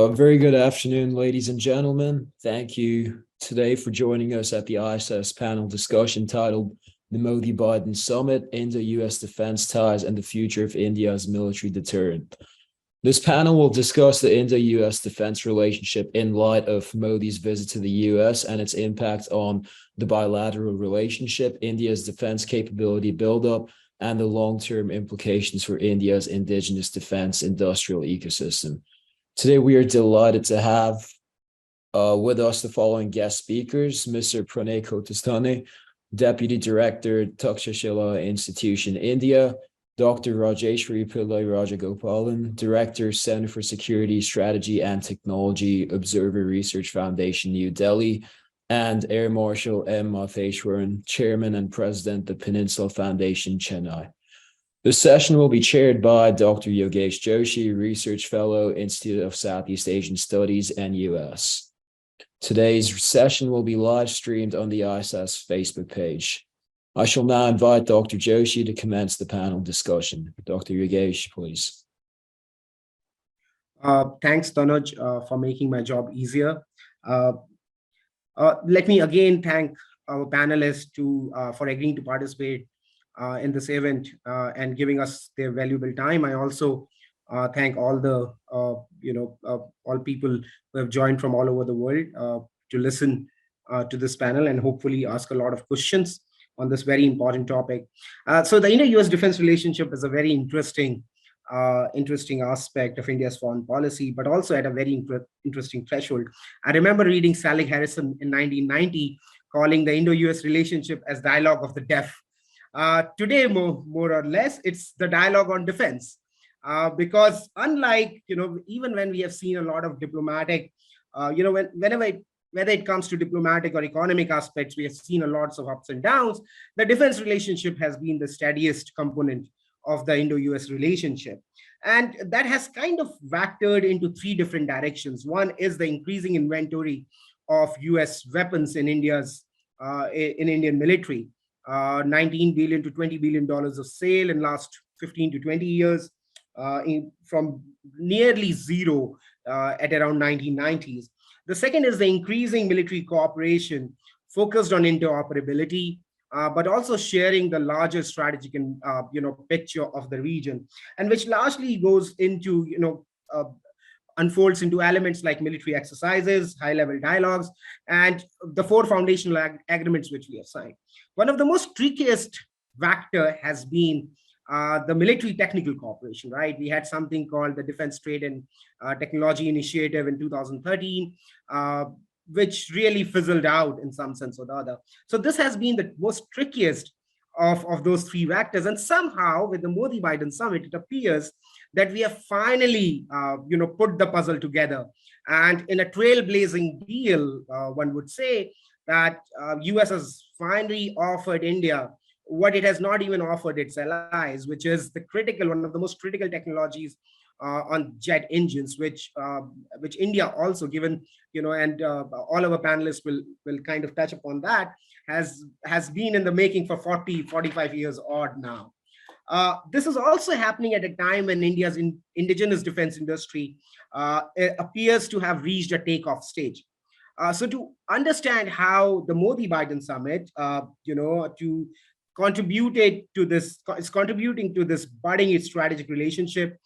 Very good afternoon, ladies and gentlemen. Thank you today for joining us at the ISS panel discussion titled The Modi-Biden Summit, Indo-US Defense Ties and the Future of India's Military Deterrent. This panel will discuss the Indo-US defense relationship in light of Modi's visit to the US and its impact on the bilateral relationship, India's defense capability buildup, and the long-term implications for India's indigenous defense industrial ecosystem. Today, we are delighted to have with us the following guest speakers: Mr. Pranay Kotastani, Deputy Director, Takshashila Institution, India; Dr. Rajeshwari Pillai Rajagopalan, Director, Center for Security, Strategy and Technology, Observer Research Foundation, New Delhi; and Air Marshal M. Matheshwaran, Chairman and President, the Peninsula Foundation, Chennai. The session will be chaired by Dr. Yogesh Joshi, Research Fellow, Institute of Southeast Asian Studies, NUS. Today's session will be live streamed on the ISS Facebook page. I shall now invite Dr. Joshi to commence the panel discussion. Dr. Yogesh, please. Thanks, Tanuj, for making my job easier. Let me again thank our panelists for agreeing to participate in this event and giving us their valuable time. I also thank all the all people who have joined from all over the world to listen to this panel and hopefully ask a lot of questions on this very important topic. So the Indo-US defense relationship is a very interesting aspect of India's foreign policy, but also at a very interesting threshold. I remember reading Salig Harrison in 1990 calling the Indo-US relationship as dialogue of the deaf. Today, more or less, it's the dialogue on defense, because unlike, even when we have seen a lot of diplomatic, whether it comes to diplomatic or economic aspects, we have seen a lots of ups and downs. The defense relationship has been the steadiest component of the Indo-US relationship. And that has kind of vectored into three different directions. One is the increasing inventory of US weapons in Indian military. 19 billion to $20 billion of sale in last 15 to 20 years, from nearly zero at around 1990s. The second is the increasing military cooperation focused on interoperability, but also sharing the larger strategic and picture of the region, and which largely goes into unfolds into elements like military exercises, high-level dialogues, and the four foundational agreements which we have signed. One of the most trickiest vector has been the military technical cooperation, right? We had something called the Defense Trade and Technology Initiative in 2013, which really fizzled out in some sense or the other. So this has been the most trickiest of those three vectors. And somehow with the Modi-Biden summit, it appears that we have finally, put the puzzle together. And in a trailblazing deal, one would say that US has finally offered India what it has not even offered its allies, which is one of the most critical technologies on jet engines, which India also, given, and all our panelists will kind of touch upon that, has been in the making for 45 years odd now. This is also happening at a time when India's indigenous defense industry appears to have reached a takeoff stage. So to understand how the Modi-Biden summit, to contributing to this budding strategic relationship,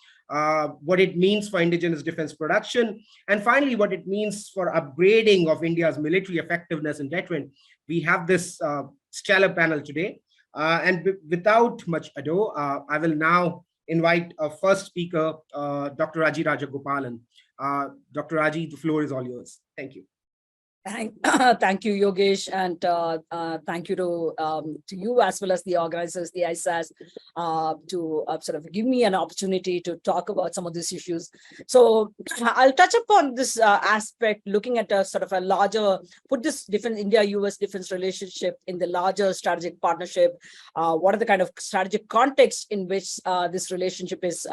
what it means for indigenous defense production, and finally, what it means for upgrading of India's military effectiveness and deterrent, we have this stellar panel today. And without much ado, I will now invite our first speaker, Dr. Raji Rajagopalan. Dr. Raji, the floor is all yours. Thank you. Thank you, Yogesh, and thank you to you as well as the organizers, the ISAS, to sort of give me an opportunity to talk about some of these issues. So I'll touch upon this aspect, looking at a sort of a larger, put this India-US defense relationship in the larger strategic partnership. What are the kind of strategic context in which this relationship is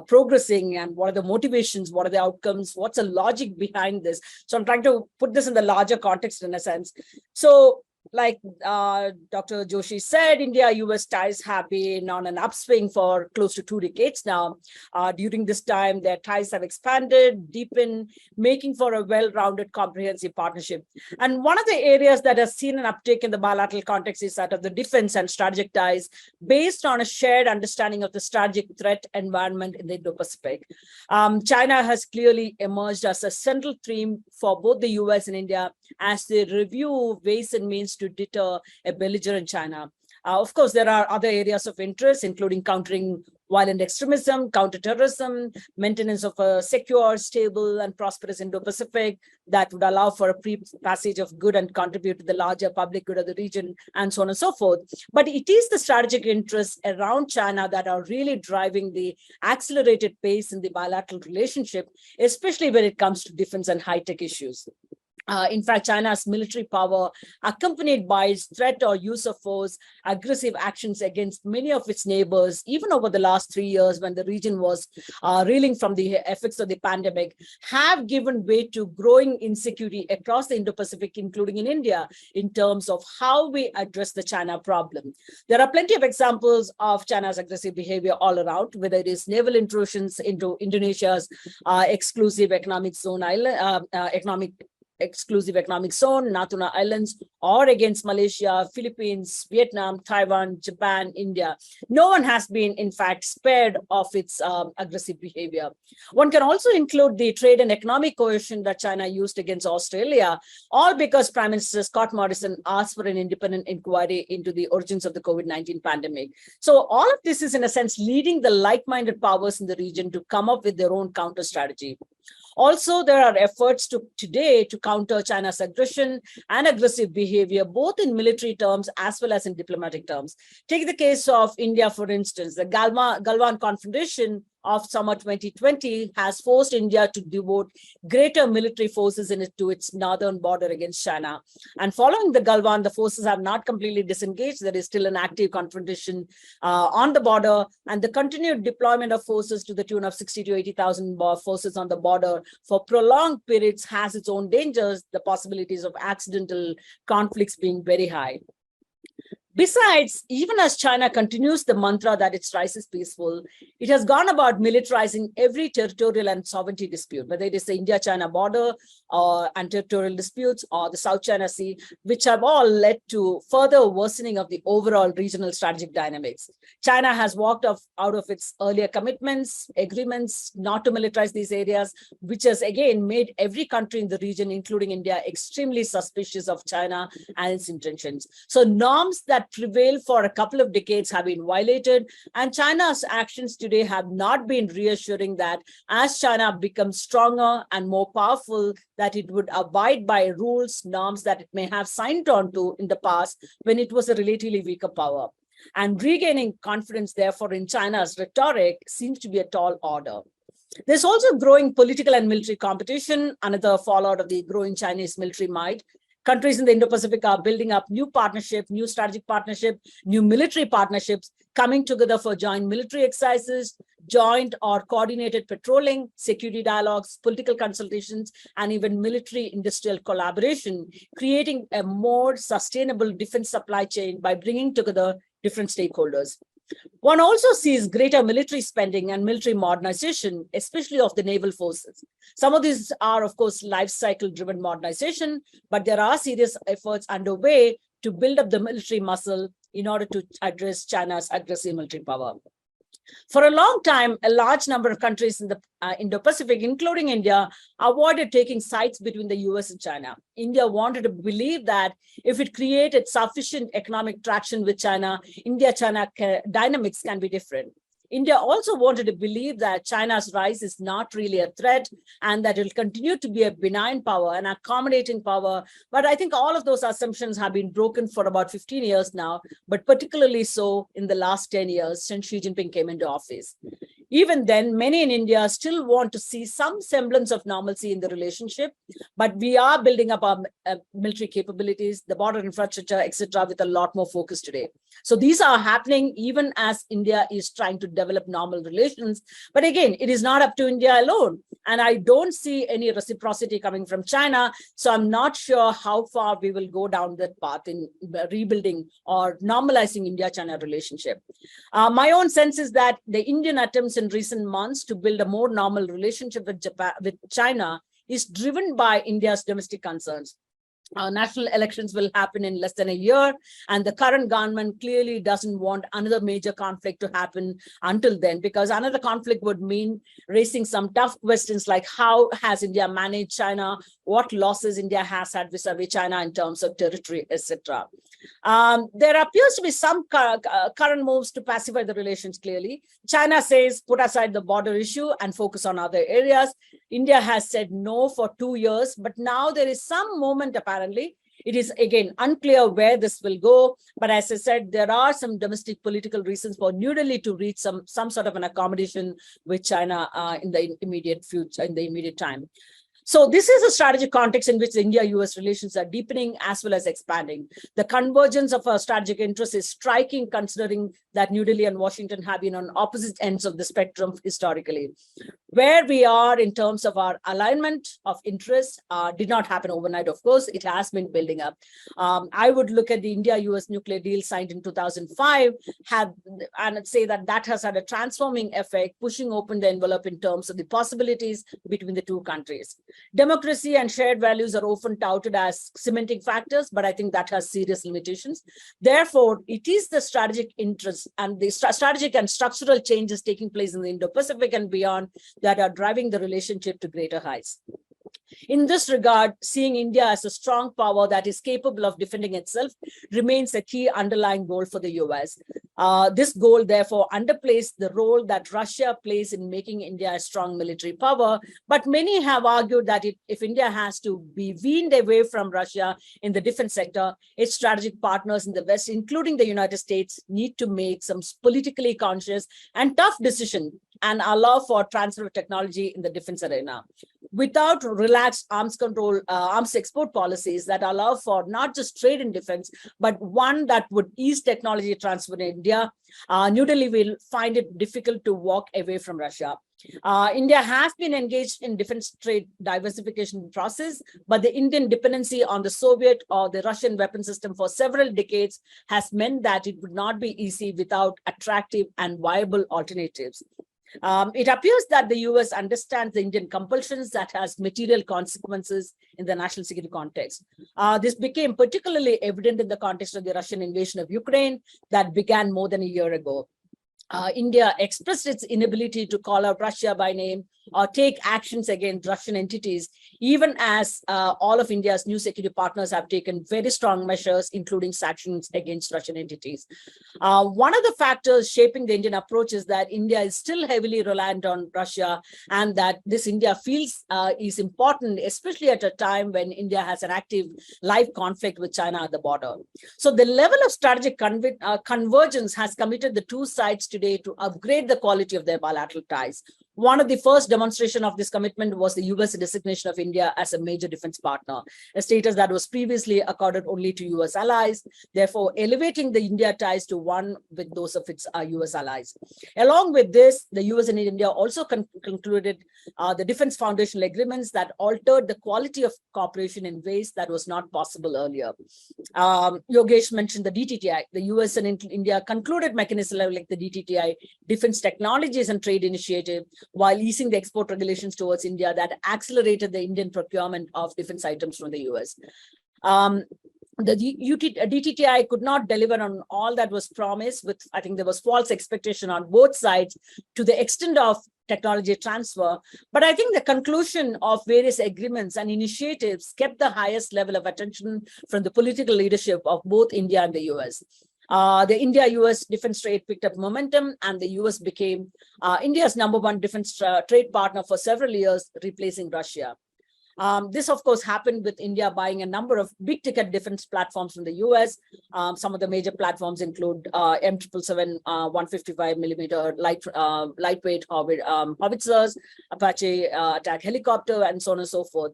progressing, and what are the motivations, what are the outcomes, what's the logic behind this? So I'm trying to put this in the larger context in a sense. So Like Dr. Joshi said, India-US ties have been on an upswing for close to 2 decades now. During this time, their ties have expanded, deepened, making for a well-rounded, comprehensive partnership. And one of the areas that has seen an uptick in the bilateral context is that of the defense and strategic ties based on a shared understanding of the strategic threat environment in the Indo-Pacific. China has clearly emerged as a central theme for both the US and India as they review ways and means to deter a belligerent China. Of course, there are other areas of interest, including countering violent extremism, counterterrorism, maintenance of a secure, stable, and prosperous Indo-Pacific that would allow for a free passage of good and contribute to the larger public good of the region, and so on and so forth. But it is the strategic interests around China that are really driving the accelerated pace in the bilateral relationship, especially when it comes to defense and high-tech issues. In fact, China's military power, accompanied by its threat or use of force, aggressive actions against many of its neighbors, even over the last 3 years when the region was reeling from the effects of the pandemic, have given way to growing insecurity across the Indo-Pacific, including in India, in terms of how we address the China problem. There are plenty of examples of China's aggressive behavior all around, whether it is naval intrusions into Indonesia's exclusive economic zone exclusive economic zone, Natuna Islands, or against Malaysia, Philippines, Vietnam, Taiwan, Japan, India. No one has been, in fact, spared of its aggressive behavior. One can also include the trade and economic coercion that China used against Australia, all because Prime Minister Scott Morrison asked for an independent inquiry into the origins of the COVID-19 pandemic. So all of this is, in a sense, leading the like-minded powers in the region to come up with their own counter strategy. Also, there are efforts today to counter China's aggression and aggressive behavior, both in military terms as well as in diplomatic terms. Take the case of India, for instance. The Galwan Confrontation of summer 2020 has forced India to devote greater military forces to its northern border against China. And following the Galwan, the forces have not completely disengaged. There is still an active confrontation on the border, and the continued deployment of forces to the tune of 60 to 80,000 forces on the border for prolonged periods has its own dangers, the possibilities of accidental conflicts being very high. Besides, even as China continues the mantra that its rise is peaceful, it has gone about militarizing every territorial and sovereignty dispute, whether it is the India-China border and territorial disputes or the South China Sea, which have all led to further worsening of the overall regional strategic dynamics. China has walked out of its earlier commitments, agreements not to militarize these areas, which has again made every country in the region, including India, extremely suspicious of China and its intentions. So norms that prevailed for a couple of decades have been violated, and China's actions today have not been reassuring that as China becomes stronger and more powerful, that it would abide by rules, norms that it may have signed on to in the past when it was a relatively weaker power. And regaining confidence, therefore, in China's rhetoric seems to be a tall order. There's also growing political and military competition, another fallout of the growing Chinese military might. Countries in the Indo-Pacific are building up new partnership, new strategic partnership, new military partnerships, coming together for joint military exercises, joint or coordinated patrolling, security dialogues, political consultations, and even military industrial collaboration, creating a more sustainable defense supply chain by bringing together different stakeholders. One also sees greater military spending and military modernization, especially of the naval forces. Some of these are, of course, life cycle driven modernization, but there are serious efforts underway to build up the military muscle in order to address China's aggressive military power. For a long time, a large number of countries in the Indo-Pacific, including India, avoided taking sides between the US and China. India wanted to believe that if it created sufficient economic traction with China, India-China dynamics can be different. India also wanted to believe that China's rise is not really a threat and that it will continue to be a benign power, an accommodating power. But I think all of those assumptions have been broken for about 15 years now, but particularly so in the last 10 years since Xi Jinping came into office. Even then, many in India still want to see some semblance of normalcy in the relationship, but we are building up our military capabilities, the border infrastructure, etc., with a lot more focus today. So these are happening even as India is trying to develop normal relations. But again, it is not up to India alone. And I don't see any reciprocity coming from China. So I'm not sure how far we will go down that path in rebuilding or normalizing India-China relationship. My own sense is that the Indian attempts in recent months to build a more normal relationship with China is driven by India's domestic concerns. National elections will happen in less than a year, and the current government clearly doesn't want another major conflict to happen until then, because another conflict would mean raising some tough questions like how has India managed China, what losses India has had vis-a-vis China in terms of territory, etc. There appears to be some current moves to pacify the relations clearly. China says put aside the border issue and focus on other areas. India has said no for 2 years, but now there is some movement apparently. It is again unclear where this will go, but as I said, there are some domestic political reasons for New Delhi to reach some sort of an accommodation with China in the immediate future, in the immediate time. So this is a strategic context in which the India-US relations are deepening as well as expanding. The convergence of our strategic interests is striking, considering that New Delhi and Washington have been on opposite ends of the spectrum historically. Where we are in terms of our alignment of interests did not happen overnight, of course. It has been building up. I would look at the India-US nuclear deal signed in 2005 and say that that has had a transforming effect, pushing open the envelope in terms of the possibilities between the two countries. Democracy and shared values are often touted as cementing factors, but I think that has serious limitations. Therefore, it is the strategic interest and the strategic and structural changes taking place in the Indo-Pacific and beyond that are driving the relationship to greater heights. In this regard, seeing India as a strong power that is capable of defending itself remains a key underlying goal for the US. This goal, therefore, underplays the role that Russia plays in making India a strong military power. But many have argued that if India has to be weaned away from Russia in the defense sector, its strategic partners in the West, including the United States, need to make some politically conscious and tough decisions and allow for transfer of technology in the defense arena. Without relaxed arms export policies that allow for not just trade in defense, but one that would ease technology transfer in India, New Delhi will find it difficult to walk away from Russia. India has been engaged in defense trade diversification process, but the Indian dependency on the Soviet or the Russian weapon system for several decades has meant that it would not be easy without attractive and viable alternatives. It appears that the US understands the Indian compulsions that has material consequences in the national security context. This became particularly evident in the context of the Russian invasion of Ukraine that began more than a year ago. India expressed its inability to call out Russia by name or take actions against Russian entities, even as all of India's new security partners have taken very strong measures, including sanctions against Russian entities. One of the factors shaping the Indian approach is that India is still heavily reliant on Russia, and that this India feels is important, especially at a time when India has an active live conflict with China at the border. So the level of strategic convergence has committed the two sides today to upgrade the quality of their bilateral ties. One of the first demonstration of this commitment was the US designation of India as a major defense partner, a status that was previously accorded only to US allies, therefore elevating the India ties to one with those of its US allies. Along with this, the US and India also concluded the defense foundational agreements that altered the quality of cooperation in ways that was not possible earlier. Yogesh mentioned the DTTI. The US and India concluded mechanisms like the DTTI, Defense Technologies and Trade Initiative, while easing the export regulations towards India that accelerated the Indian procurement of defense items from the US. The DTTI could not deliver on all that was promised. I think there was false expectation on both sides to the extent of technology transfer. But I think the conclusion of various agreements and initiatives kept the highest level of attention from the political leadership of both India and the US. The India-US defense trade picked up momentum, and the US became India's #1 defense trade partner for several years, replacing Russia. This, of course, happened with India buying a number of big ticket defense platforms from the US. Some of the major platforms include M777 155 millimeter lightweight howitzers, Apache attack helicopter, and so on and so forth.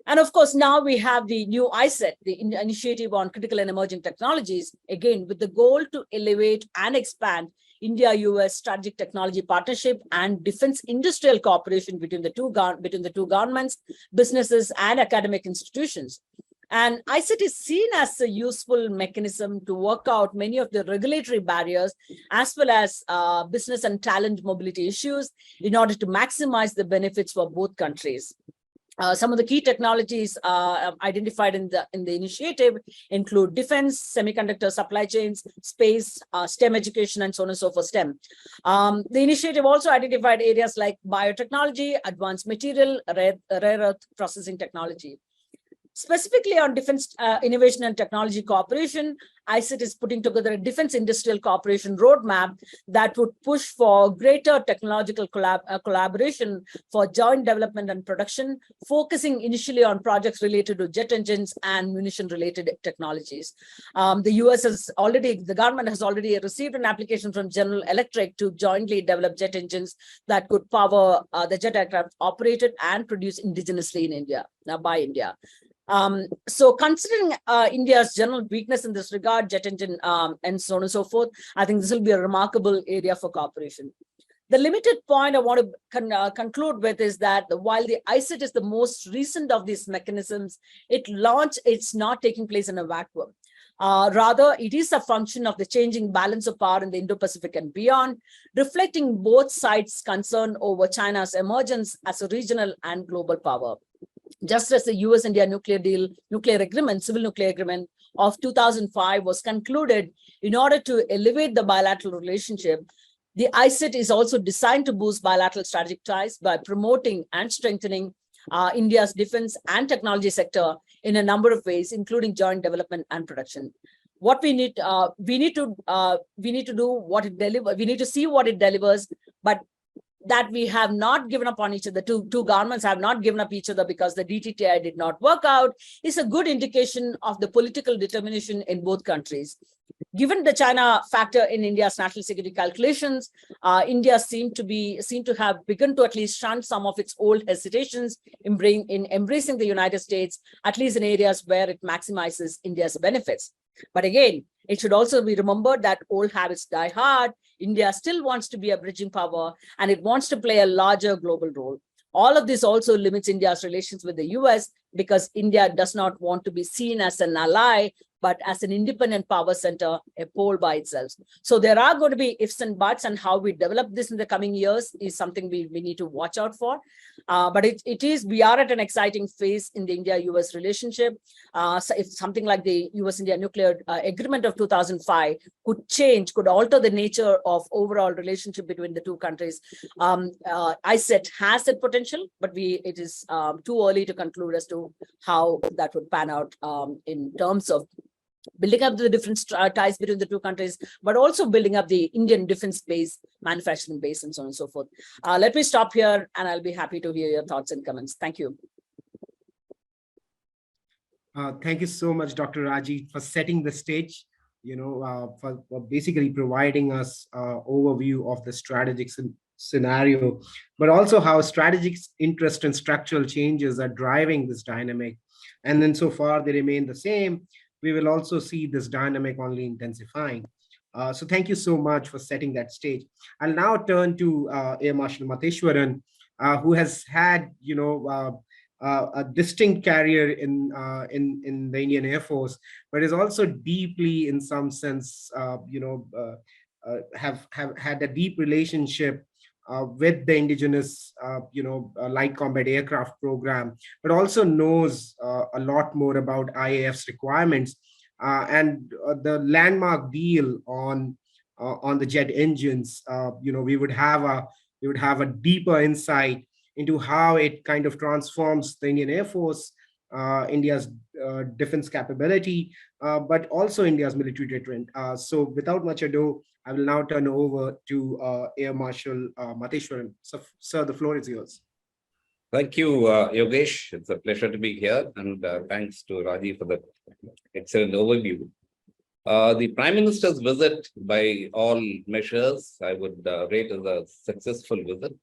And of course, now we have the new ISET, the Initiative on Critical and Emerging Technologies, again, with the goal to elevate and expand India-US strategic technology partnership and defense industrial cooperation between the two governments, businesses, and academic institutions. And ISET is seen as a useful mechanism to work out many of the regulatory barriers, as well as business and talent mobility issues, in order to maximize the benefits for both countries. Some of the key technologies identified in the initiative include defense, semiconductor supply chains, space, STEM education, and so on and so forth, STEM. The initiative also identified areas like biotechnology, advanced material, rare earth processing technology. Specifically on defense innovation and technology cooperation, ISET is putting together a defense industrial cooperation roadmap that would push for greater technological collaboration for joint development and production, focusing initially on projects related to jet engines and munition-related technologies. The government has already received an application from General Electric to jointly develop jet engines that could power the jet aircraft operated and produced indigenously in India, by India. So considering India's general weakness in this regard, jet engine and so on and so forth, I think this will be a remarkable area for cooperation. The limited point I want to conclude with is that while the ISET is the most recent of these mechanisms, it's not taking place in a vacuum. Rather, it is a function of the changing balance of power in the Indo-Pacific and beyond, reflecting both sides' concern over China's emergence as a regional and global power. Just as the US-India civil nuclear agreement of 2005 was concluded in order to elevate the bilateral relationship, the ISET is also designed to boost bilateral strategic ties by promoting and strengthening India's defense and technology sector in a number of ways, including joint development and production. What we need to do what it delivers. We need to see what it delivers, but that we have not given up on each other. Two governments have not given up each other because the DTTI did not work out is a good indication of the political determination in both countries. Given the China factor in India's national security calculations, India seemed to have begun to at least shun some of its old hesitations in embracing the United States, at least in areas where it maximizes India's benefits. But again, it should also be remembered that old habits die hard. India still wants to be a bridging power, and it wants to play a larger global role. All of this also limits India's relations with the US because India does not want to be seen as an ally, but as an independent power center, a pole by itself. So there are going to be ifs and buts, and how we develop this in the coming years is something we need to watch out for. But we are at an exciting phase in the India-US relationship. So if something like the US-India nuclear agreement of 2005 could alter the nature of overall relationship between the two countries, ISET has that potential, but it is too early to conclude as to how that would pan out in terms of building up the different ties between the two countries, but also building up the Indian defense base, manufacturing base, and so on and so forth. Let me stop here, and I'll be happy to hear your thoughts and comments. Thank you. Thank you so much, Dr. Raji, for setting the stage, for basically providing us an overview of the strategic scenario, but also how strategic interest and structural changes are driving this dynamic. And then so far they remain the same. We will also see this dynamic only intensifying. So thank you so much for setting that stage. I'll now turn to Air Marshal Matheswaran, who has had, a distinct career in the Indian Air Force, but is also deeply, in some sense, have had a deep relationship with the indigenous, light combat aircraft program, but also knows a lot more about IAF's requirements and the landmark deal on the jet engines. We would have a deeper insight into how it kind of transforms the Indian Air Force, India's defense capability, but also India's military deterrent. So without much ado, I will now turn over to Air Marshal Matheswaran. So, sir, the floor is yours. Thank you, Yogesh. It's a pleasure to be here, and thanks to Raji for the excellent overview. The Prime Minister's visit, by all measures, I would rate as a successful visit.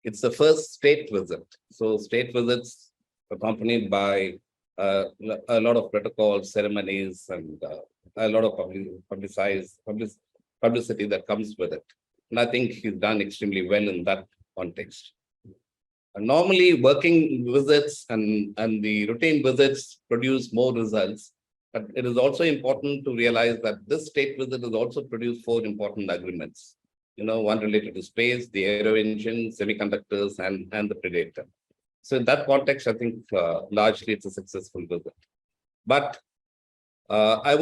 It's the first state visit. So state visits accompanied by a lot of protocols, ceremonies, and a lot of publicity that comes with it. And I think he's done extremely well in that context. Normally, working visits and the routine visits produce more results. But it is also important to realize that this state visit has also produced 4 important agreements. One related to space, the aero engine, semiconductors, and the Predator. So in that context, I think largely it's a successful visit. But I'll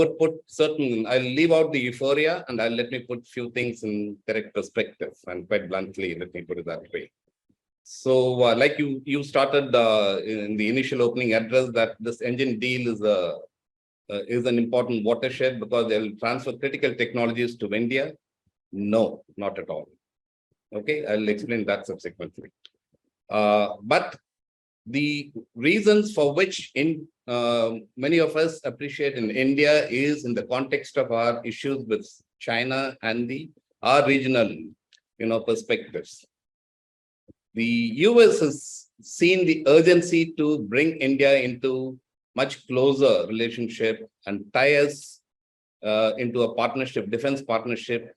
leave out the euphoria and let me put few things in correct perspective, and quite bluntly, let me put it that way. So like you started in the initial opening address, that this engine deal is an important watershed because they'll transfer critical technologies to India. No, not at all. Okay, I'll explain that subsequently. But the reasons for which many of us appreciate in India is in the context of our issues with China and our regional perspectives. The US has seen the urgency to bring India into much closer relationship and tie us into a partnership, defense partnership,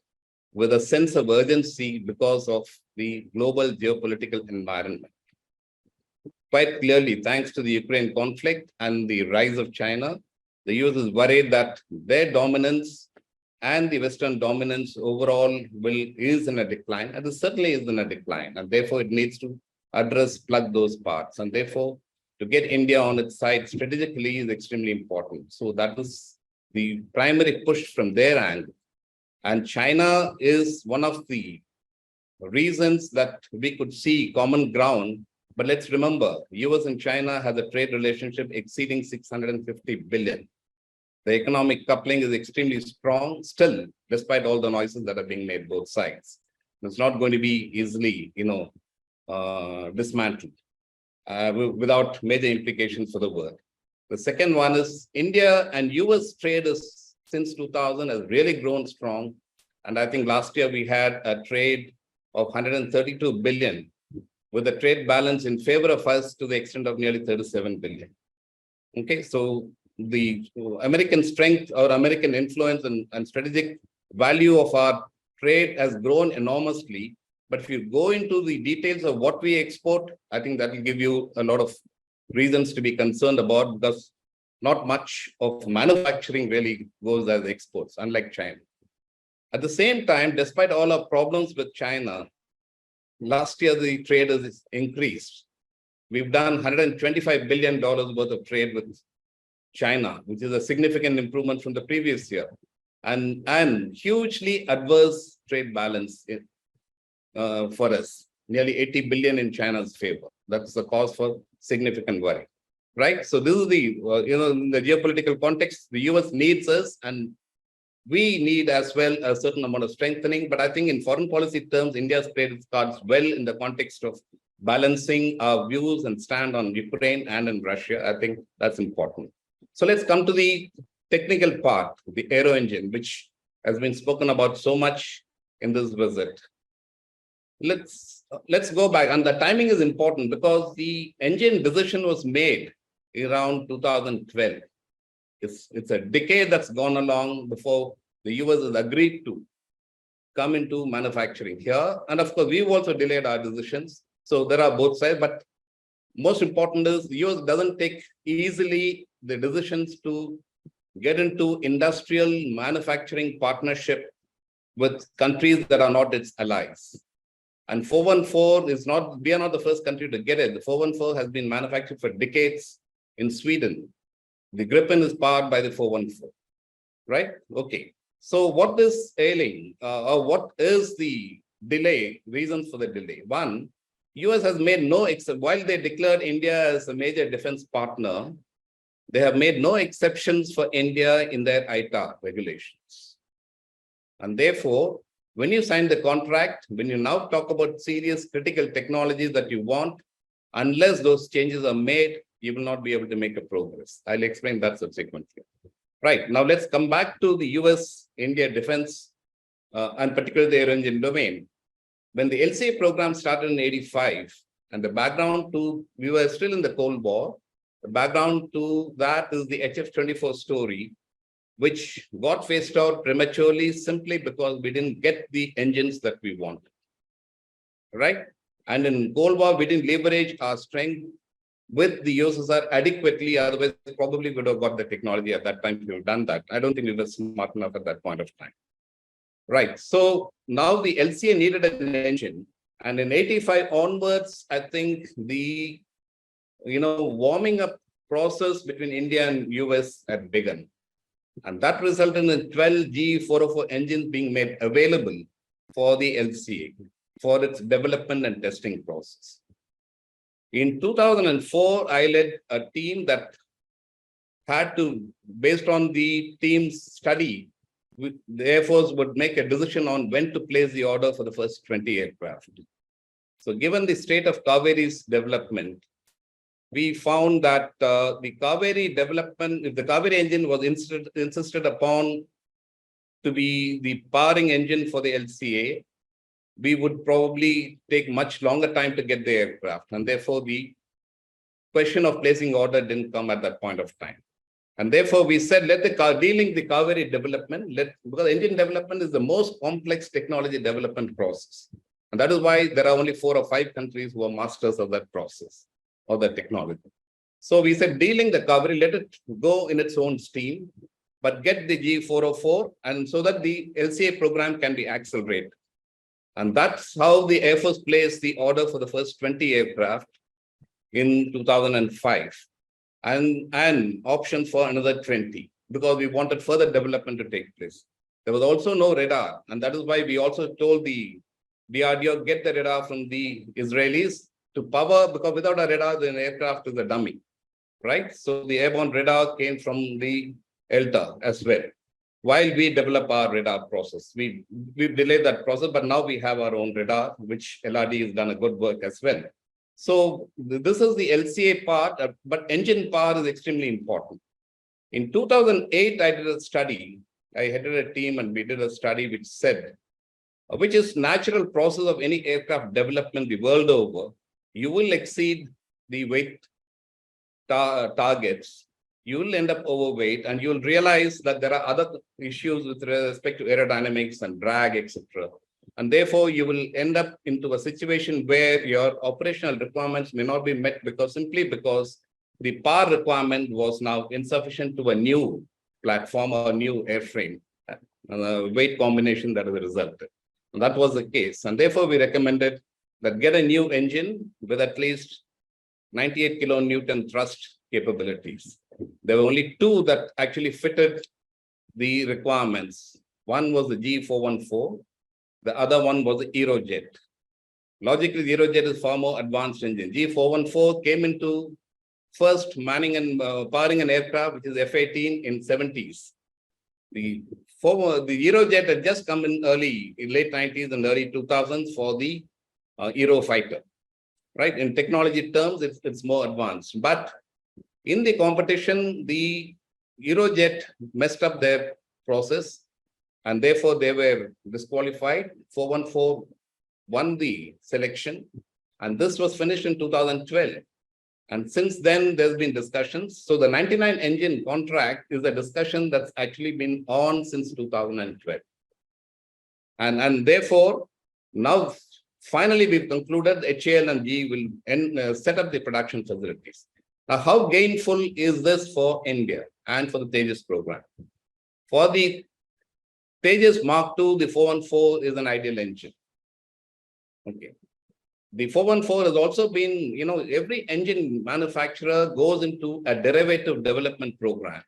with a sense of urgency because of the global geopolitical environment. Quite clearly, thanks to the Ukraine conflict and the rise of China, the US is worried that their dominance and the Western dominance overall is in a decline, and it certainly is in a decline, and therefore it needs to plug those parts, and therefore to get India on its side strategically is extremely important. So that is the primary push from their angle. And China is one of the reasons that we could see common ground. But let's remember, US and China has a trade relationship exceeding 650 billion. The economic coupling is extremely strong still, despite all the noises that are being made both sides. It's not going to be easily, dismantled without major implications for the world. The second one is India and US trade since 2000 has really grown strong. And I think last year we had a trade of 132 billion with a trade balance in favor of us to the extent of nearly 37 billion. Okay, so the American strength or American influence and strategic value of our trade has grown enormously. But if you go into the details of what we export, I think that will give you a lot of reasons to be concerned about, because not much of manufacturing really goes as exports, unlike China. At the same time, despite all our problems with China, last year the trade has increased. We've done $125 billion worth of trade with China, which is a significant improvement from the previous year, and hugely adverse trade balance for us, nearly 80 billion in China's favor. That's the cause for significant worry, right? So this is the, in the geopolitical context, the US needs us and we need as well a certain amount of strengthening. But I think in foreign policy terms, India's played its cards well in the context of balancing our views and stand on Ukraine and in Russia. I think that's important. So let's come to the technical part, the aero engine, which has been spoken about so much in this visit. Let's go back, and the timing is important because the engine decision was made around 2012. It's a decade that's gone along before the US has agreed to come into manufacturing here. And of course, we've also delayed our decisions. So there are both sides, but most important is the US doesn't take easily the decisions to get into industrial manufacturing partnership with countries that are not its allies. And 414 is not, we are not the first country to get it. The 414 has been manufactured for decades in Sweden. The Gripen is powered by the 414, right? Okay. So what is ailing, or what is the delay, reasons for the delay? One, US has made no exception, while they declared India as a major defense partner, they have made no exceptions for India in their ITAR regulations. And therefore, when you sign the contract, when you now talk about serious critical technologies that you want, Unless those changes are made, you will not be able to make a progress. I'll explain that subsequently. Right, now let's come back to the US-India defense and particularly the air engine domain. When the LCA program started in 85, and the background to, we were still in the Cold War, the background to that is the HF-24 story, which got phased out prematurely simply because we didn't get the engines that we wanted, right? And in Cold War, we didn't leverage our strength with the USSR adequately, otherwise probably would have got the technology at that time if we have done that. I don't think we were smart enough at that point of time. Right, so now the LCA needed an engine, and in 85 onwards, I think the warming up process between India and US had begun. And that resulted in 12 GE-404 engines being made available for the LCA for its development and testing process. In 2004, I led a team that had to, based on the team's study, the Air Force would make a decision on when to place the order for the first 20 aircraft. So given the state of Kaveri's development, we found that the Kaveri development, if the Kaveri engine was insisted upon to be the powering engine for the LCA, we would probably take much longer time to get the aircraft. And therefore, the question of placing order didn't come at that point of time. And therefore, we said, let the dealing the Kaveri development, because engine development is the most complex technology development process. And that is why there are only 4 or 5 countries who are masters of that process or that technology. So we said, dealing the Kaveri, let it go in its own steam, but get the G404, and so that the LCA program can be accelerated. And that's how the Air Force placed the order for the first 20 aircraft in 2005. And options for another 20, because we wanted further development to take place. There was also no radar, and that is why we also told the DRDO, get the radar from the Israelis to power, because without a radar, the aircraft is a dummy, right? So the airborne radar came from the ELTA as well. While we develop our radar process, we've delayed that process, but now we have our own radar, which LRD has done a good work as well. So this is the LCA part, but engine power is extremely important. In 2008, I did a study. I headed a team and we did a study which said, which is natural process of any aircraft development the world over, you will exceed the weight targets, you will end up overweight, and you will realize that there are other issues with respect to aerodynamics and drag, etc. And therefore, you will end up into a situation where your operational requirements may not be met simply because the power requirement was now insufficient to a new platform or a new airframe, weight combination that is a result. And that was the case. And therefore, we recommended that get a new engine with at least 98 kilonewton thrust capabilities. There were only 2 that actually fitted the requirements. One was the G414. The other one was the Aerojet. Logically, the Aerojet is far more advanced engine. G414 came into first manning and powering an aircraft, which is F-18 in 70s. The Aerojet had just come in late 90s and early 2000s for the Eurofighter. Right? In technology terms, it's more advanced. But in the competition, the Aerojet messed up their process, and therefore they were disqualified. 414 won the selection, and this was finished in 2012. And since then, there's been discussions. So the 99 engine contract is a discussion that's actually been on since 2012. And therefore, now finally we've concluded HAL and GE will set up the production facilities. Now, how gainful is this for India and for the Tejas program? For the Tejas Mark II, the 414 is an ideal engine. Okay. The 414 has also been, every engine manufacturer goes into a derivative development program.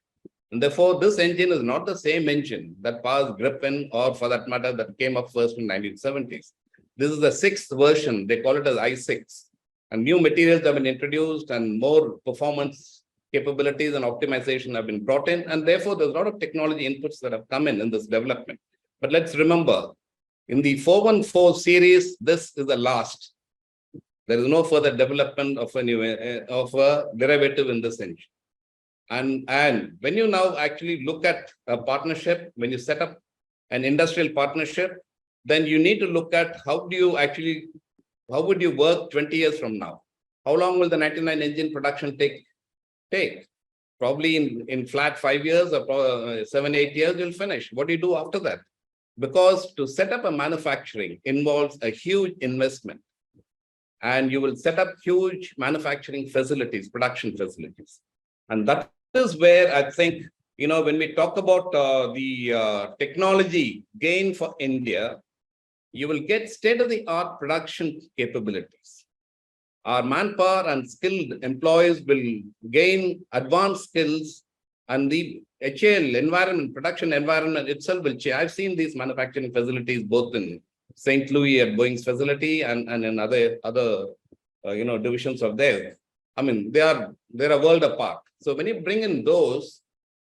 And therefore, this engine is not the same engine that powers Gripen or, for that matter, that came up first in 1970s. This is the 6th version. They call it as I6. And new materials have been introduced and more performance capabilities and optimization have been brought in. And therefore, there's a lot of technology inputs that have come in this development. But let's remember, in the 414 series, this is the last. There is no further development of a derivative in this engine. And when you now actually look at a partnership, when you set up an industrial partnership, then you need to look at how would you work 20 years from now? How long will the 99 engine production take? Probably in flat 5 years or 7, 8 years, you'll finish. What do you do after that? Because to set up a manufacturing involves a huge investment. And you will set up huge manufacturing facilities, production facilities. And that is where I think, when we talk about the technology gain for India, you will get state-of-the-art production capabilities. Our manpower and skilled employees will gain advanced skills, and the HAL environment, production environment itself will change. I've seen these manufacturing facilities both in St. Louis at Boeing's facility and in other divisions of theirs. I mean, they're a world apart. So when you bring in those,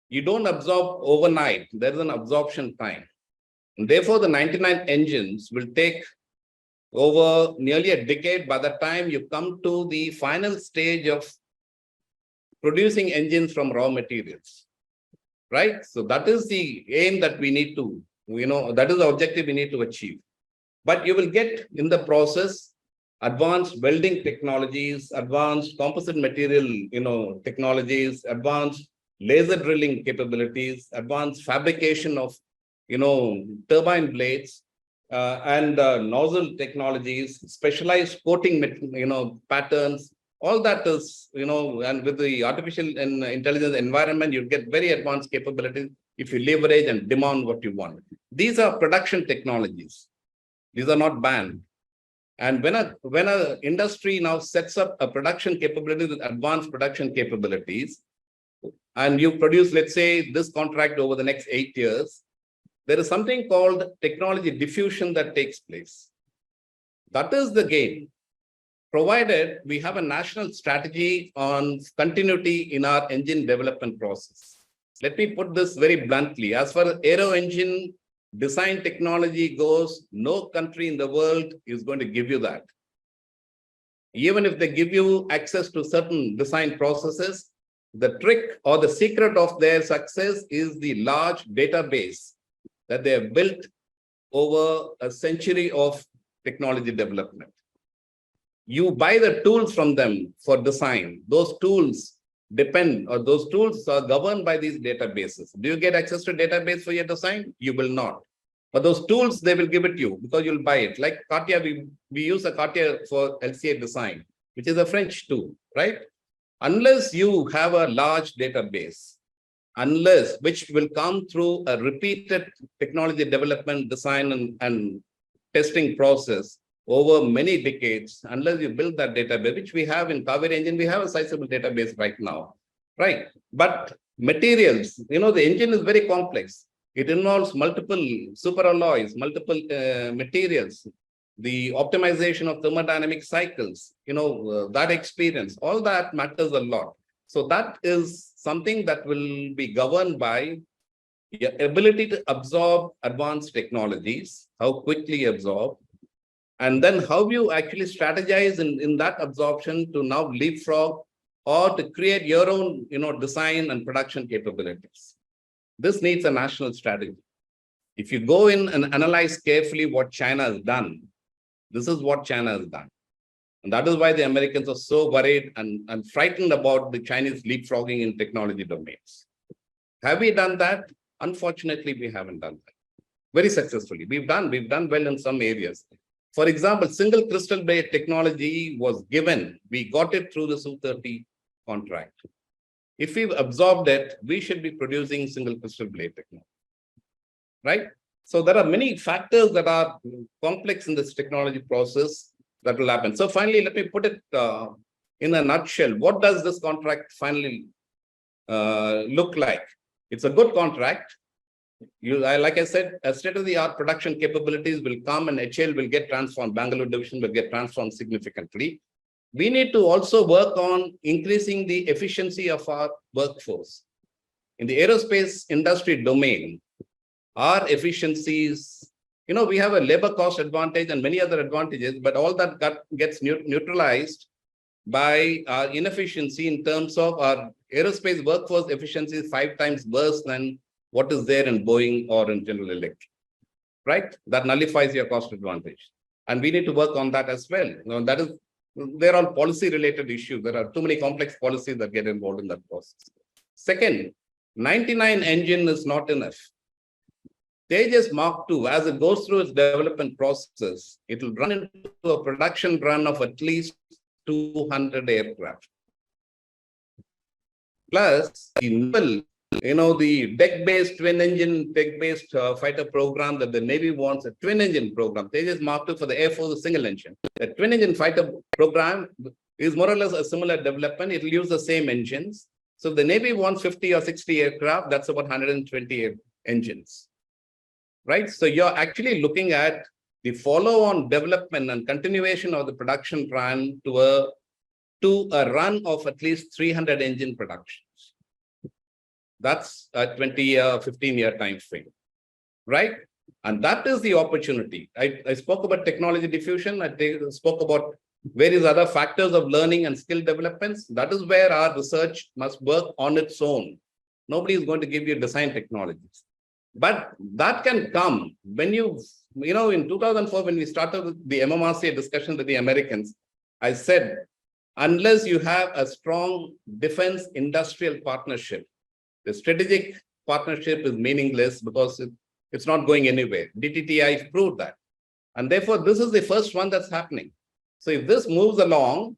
you don't absorb overnight. There is an absorption time. And therefore, the 99 engines will take over nearly a decade by the time you come to the final stage of producing engines from raw materials, right? So that is the aim that we need to, that is the objective we need to achieve. But you will get in the process advanced welding technologies, advanced composite material, technologies, advanced laser drilling capabilities, advanced fabrication of, turbine blades, and nozzle technologies, specialized coating, patterns. All that is, and with the artificial intelligence environment, you get very advanced capabilities if you leverage and demand what you want. These are production technologies. These are not banned. And when a industry now sets up a production capability with advanced production capabilities, and you produce, let's say, this contract over the next 8 years, there is something called technology diffusion that takes place. That is the game, provided we have a national strategy on continuity in our engine development process. Let me put this very bluntly. As far as aero engine design technology goes, no country in the world is going to give you that. Even if they give you access to certain design processes, the trick or the secret of their success is the large database that they have built over a century of technology development. You buy the tools from them for design. Those tools are governed by these databases. Do you get access to database for your design? You will not. But those tools, they will give it to you because you'll buy it. Like CATIA, we use a CATIA for LCA design, which is a French tool, right? Unless you have a large database, which will come through a repeated technology development, design and testing process over many decades, unless you build that database, which we have in Kaveri engine, we have a sizable database right now, right? But materials, the engine is very complex. It involves multiple superalloys, multiple materials, the optimization of thermodynamic cycles, that experience, all that matters a lot. So that is something that will be governed by your ability to absorb advanced technologies, how quickly absorb, and then how you actually strategize in that absorption to now leapfrog or to create your own, design and production capabilities. This needs a national strategy. If you go in and analyze carefully what China has done, this is what China has done. And that is why the Americans are so worried and frightened about the Chinese leapfrogging in technology domains. Have we done that? Unfortunately, we haven't done that very successfully. We've done well in some areas. For example, single crystal blade technology was given. We got it through the Su-30 contract. If we've absorbed it, we should be producing single crystal blade technology, right? So there are many factors that are complex in this technology process that will happen. So finally, let me put it in a nutshell. What does this contract finally look like? It's a good contract. Like I said, a state-of-the-art production capabilities will come and HAL will get transformed. Bangalore division will get transformed significantly. We need to also work on increasing the efficiency of our workforce. In the aerospace industry domain, our efficiencies we have a labor cost advantage and many other advantages, but all that gets neutralized by our inefficiency in terms of our aerospace workforce efficiency is 5 times worse than what is there in Boeing or in General Electric, right? That nullifies your cost advantage. And we need to work on that as well. They're all policy related issues. There are too many complex policies that get involved in that process. Second, 99 engine is not enough. Tejas Mark II, as it goes through its development process, it will run into a production run of at least 200 aircraft. Plus, the deck-based deck-based fighter program that the Navy wants, a twin-engine program. Tejas Mark II for the Air Force, a single engine. The twin-engine fighter program is more or less a similar development. It will use the same engines. So if the Navy wants 50 or 60 aircraft, that's about 120 engines, right? So you're actually looking at the follow-on development and continuation of the production run to a run of at least 300 engine productions. That's a 20-year, 15-year time frame, right? And that is the opportunity. I spoke about technology diffusion. I spoke about various other factors of learning and skill developments. That is where our research must work on its own. Nobody is going to give you design technologies. But that can come when in 2004, when we started the MMRCA discussion with the Americans, I said, unless you have a strong defense industrial partnership, the strategic partnership is meaningless because it's not going anywhere. DTTI proved that. And therefore, this is the first one that's happening. So if this moves along,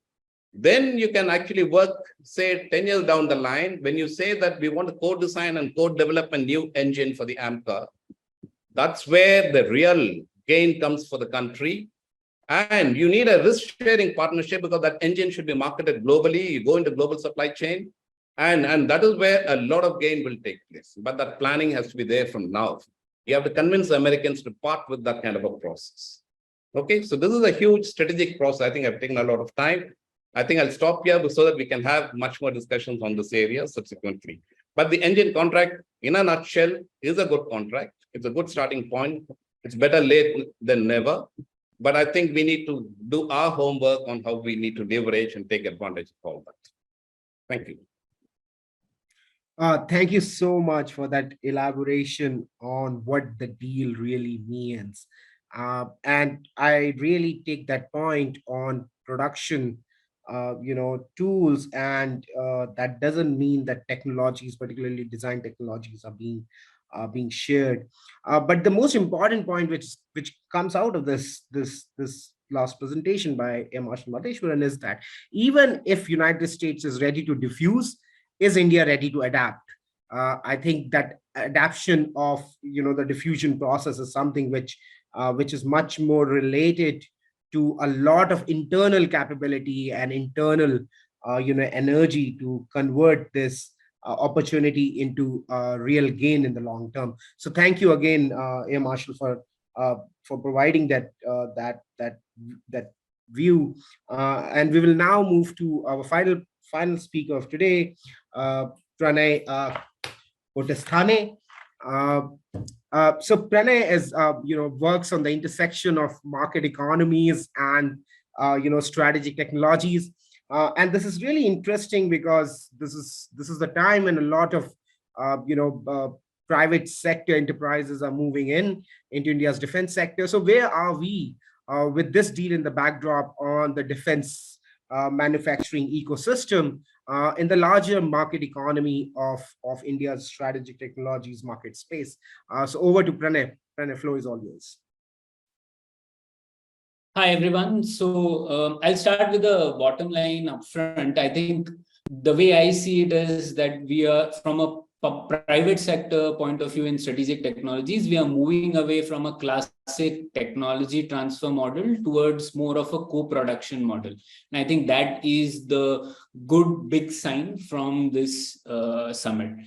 then you can actually work, say, 10 years down the line. When you say that we want to co-design and co-develop a new engine for the AMCA, that's where the real gain comes for the country. And you need a risk-sharing partnership because that engine should be marketed globally. You go into global supply chain. And that is where a lot of gain will take place. But that planning has to be there from now. You have to convince the Americans to part with that kind of a process. Okay, so this is a huge strategic process. I think I've taken a lot of time. I think I'll stop here so that we can have much more discussions on this area subsequently. But the engine contract, in a nutshell, is a good contract. It's a good starting point. It's better late than never. But I think we need to do our homework on how we need to leverage and take advantage of all that. Thank you. Thank you so much for that elaboration on what the deal really means. And I really take that point on production, tools, and that doesn't mean that technologies, particularly design technologies, are being shared. But the most important point, which comes out of this last presentation by M. Marshall Mateshwaran, is that even if United States is ready to diffuse, is India ready to adapt? I think that adaptation of the diffusion process is something which is much more related to a lot of internal capability and internal energy to convert this opportunity into real gain in the long term. So thank you again, A. Marshall, for providing that view. And we will now move to our final speaker of today, Pranay Potesthane. So Pranay is works on the intersection of market economies and strategic technologies, and this is really interesting because this is the time when a lot of private sector enterprises are moving into India's defense sector. So where are we with this deal in the backdrop on the defense manufacturing ecosystem in the larger market economy of India's strategic technologies market space? So over to Pranay. Pranay, floor is all yours. Hi, everyone. So I'll start with the bottom line upfront. I think the way I see it is that we are, from a private sector point of view in strategic technologies, we are moving away from a classic technology transfer model towards more of a co-production model. And I think that is the good big sign from this summit.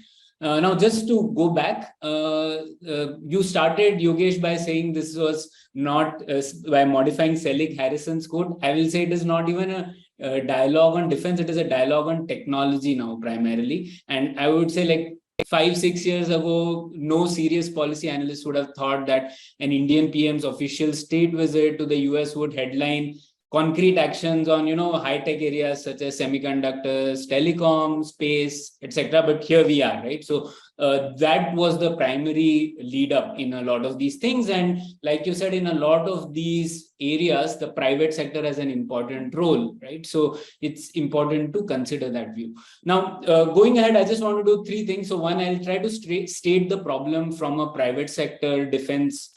Now, just to go back, you started, Yogesh, by saying this was not by modifying Salig Harrison's code. I will say it is not even a dialogue on defense, it is a dialogue on technology now primarily. And I would say, like, 5-6 years ago, no serious policy analyst would have thought that an Indian PM's official state visit to the US would headline concrete actions on, high-tech areas such as semiconductors, telecom, space, etc. But here we are, right? So that was the primary lead up in a lot of these things. And like you said, in a lot of these areas, the private sector has an important role, right? So it's important to consider that view. Now, going ahead, I just want to do 3 things. So one, I'll try to state the problem from a private sector defense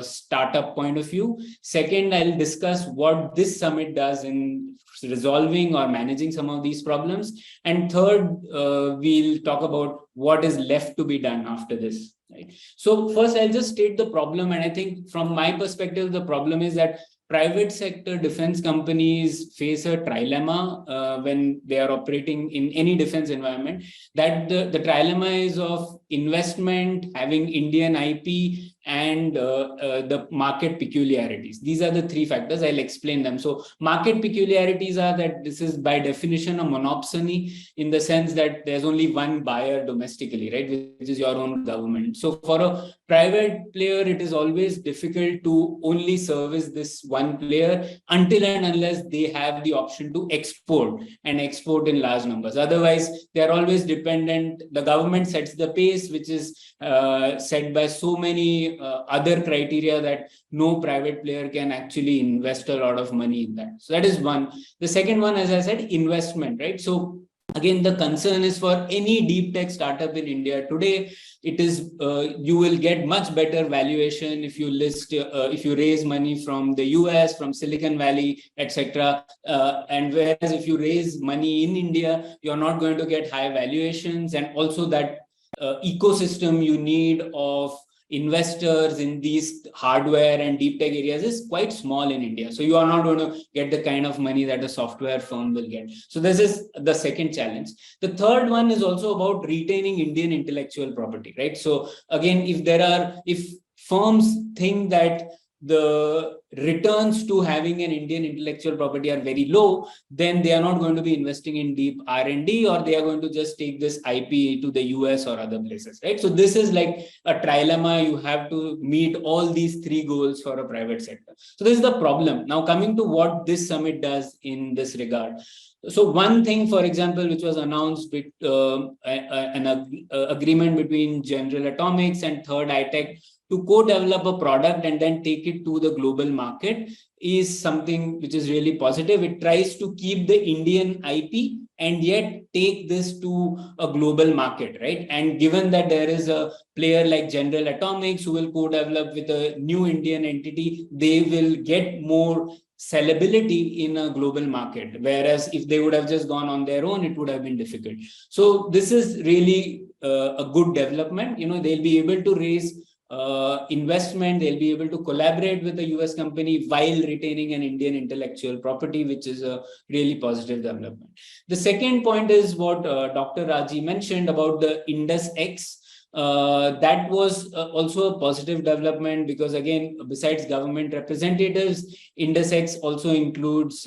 startup point of view. Second, I'll discuss what this summit does in resolving or managing some of these problems. And third, we'll talk about what is left to be done after this. Right? So first, I'll just state the problem. And I think from my perspective, the problem is that private sector defense companies face a trilemma when they are operating in any defense environment. That the trilemma is of investment, having Indian IP, and the market peculiarities. These are the 3 factors. I'll explain them. So market peculiarities are that this is by definition a monopsony, in the sense that there's only one buyer domestically, right, which is your own government. So for a private player, it is always difficult to only service this one player until and unless they have the option to export and export in large numbers. Otherwise, they're always dependent. The government sets the pace, which is set by so many other criteria that no private player can actually invest a lot of money in that. So that is one. The second one, as I said, investment, right? So again, the concern is for any deep tech startup in India today, it is you will get much better valuation if you if you raise money from the US, from Silicon Valley, etc. And whereas if you raise money in India, you're not going to get high valuations, and also that ecosystem you need of investors in these hardware and deep tech areas is quite small in India. So you are not going to get the kind of money that a software firm will get. So this is the second challenge. The third one is also about retaining Indian intellectual property, right? So again, if firms think that the returns to having an Indian intellectual property are very low, then they are not going to be investing in deep R&D, or they are going to just take this IP to the US or other places, right? So this is like a trilemma. You have to meet all these 3 goals for a private sector. So this is the problem. Now coming to what this summit does in this regard. So one thing, for example, which was announced with an agreement between General Atomics and Third Eye-Tech to co-develop a product and then take it to the global market is something which is really positive. It tries to keep the Indian IP and yet take this to a global market, right? And given that there is a player like General Atomics who will co-develop with a new Indian entity, they will get more sellability in a global market. Whereas if they would have just gone on their own, it would have been difficult. So this is really a good development. They'll be able to raise investment, they'll be able to collaborate with a US company while retaining an Indian intellectual property, which is a really positive development. The second point is what Dr. Raji mentioned about the Indus-X. That was also a positive development, because again, besides government representatives, Indus-X also includes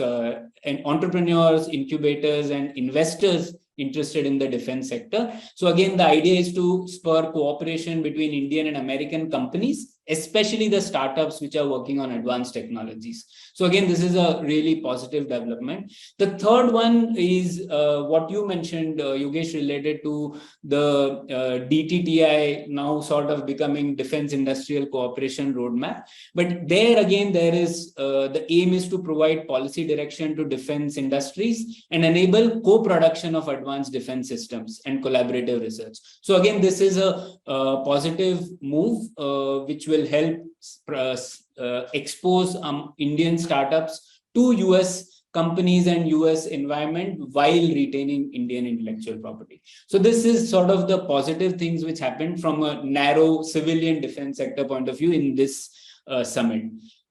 entrepreneurs, incubators, and investors interested in the defense sector. So again, the idea is to spur cooperation between Indian and American companies, especially the startups which are working on advanced technologies. So again, this is a really positive development. The third one is what you mentioned, Yogesh, related to the DTTI now sort of becoming Defense Industrial Cooperation Roadmap. But there again, there is the aim is to provide policy direction to defense industries and enable co-production of advanced defense systems and collaborative research. So again, this is a positive move which will help expose Indian startups to US companies and US environment while retaining Indian intellectual property. So this is sort of the positive things which happened from a narrow civilian defense sector point of view in this summit.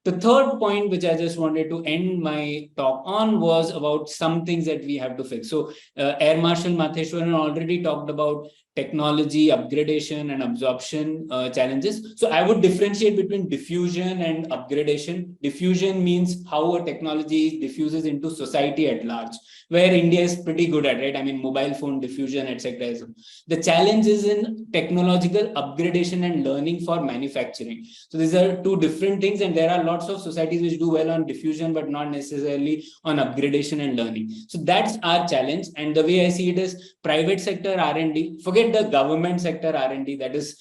The third point, which I just wanted to end my talk on, was about some things that we have to fix. So Air Marshal Matheshwaran already talked about technology upgradation and absorption challenges. So I would differentiate between diffusion and upgradation. Diffusion means how a technology diffuses into society at large, where India is pretty good at, right? I mean, mobile phone diffusion, etc. The challenge is in technological upgradation and learning for manufacturing. So these are two different things, and there are lots of societies which do well on diffusion, but not necessarily on upgradation and learning. So that's our challenge. And the way I see it is private sector R&D, forget the government sector R&D, that is,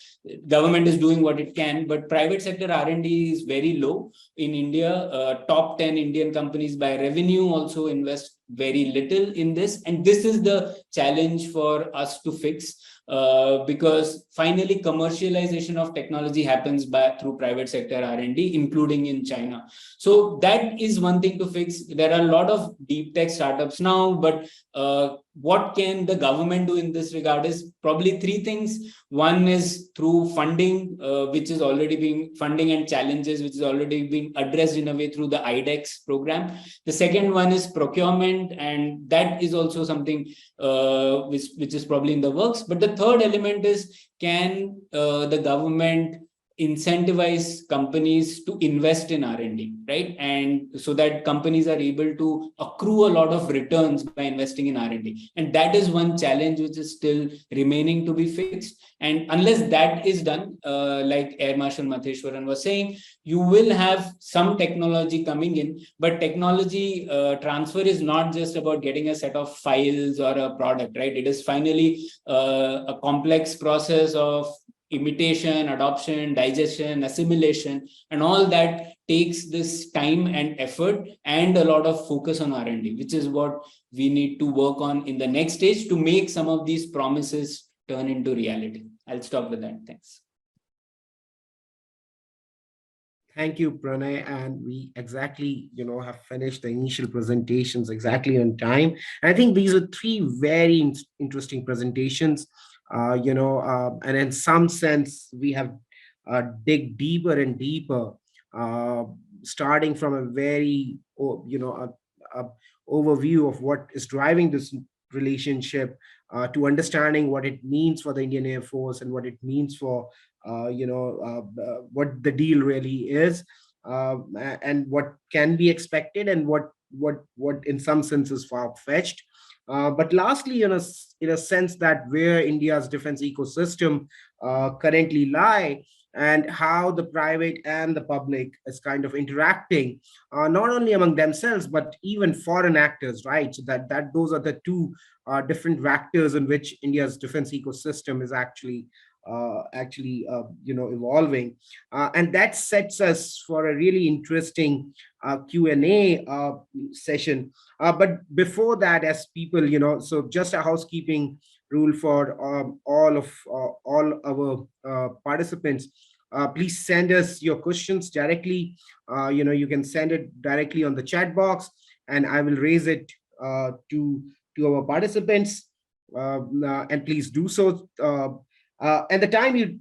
government is doing what it can, but private sector R&D is very low in India. Top 10 Indian companies by revenue also invest very little in this. And this is the challenge for us to fix. Because finally commercialization of technology happens through private sector R&D, including in China. So that is one thing to fix. There are a lot of deep tech startups now, but what can the government do in this regard is probably three things. One is through funding, which is already being funding and challenges, which is already being addressed in a way through the IDEX program. The second one is procurement, and that is also something which is probably in the works. But the third element is, can the government incentivize companies to invest in R&D, right? And so that companies are able to accrue a lot of returns by investing in R&D. And that is one challenge which is still remaining to be fixed. And unless that is done, like Air Marshal Matheshwaran was saying, you will have some technology coming in, but technology transfer is not just about getting a set of files or a product, right? It is finally a complex process of imitation, adoption, digestion, assimilation, and all that takes this time and effort and a lot of focus on R&D, which is what we need to work on in the next stage to make some of these promises turn into reality. I'll stop with that. Thanks. Thank you, Pranay. And we exactly, have finished the initial presentations exactly on time. And I think these are three very interesting presentations. And in some sense, we have dig deeper and deeper, starting from a very, overview of what is driving this relationship, to understanding what it means for the Indian Air Force and what it means for, what the deal really is, and what can be expected and what in some sense is far-fetched. But lastly, in a sense, that where India's defense ecosystem currently lie, and how the private and the public is kind of interacting, not only among themselves, but even foreign actors, right? So that those are the two different vectors in which India's defense ecosystem is actually evolving, and that sets us for a really interesting Q&A session. But before that, as people, so just a housekeeping rule for all our participants. Please send us your questions directly. You can send it directly on the chat box, and I will raise it to our participants. And please do so. And the time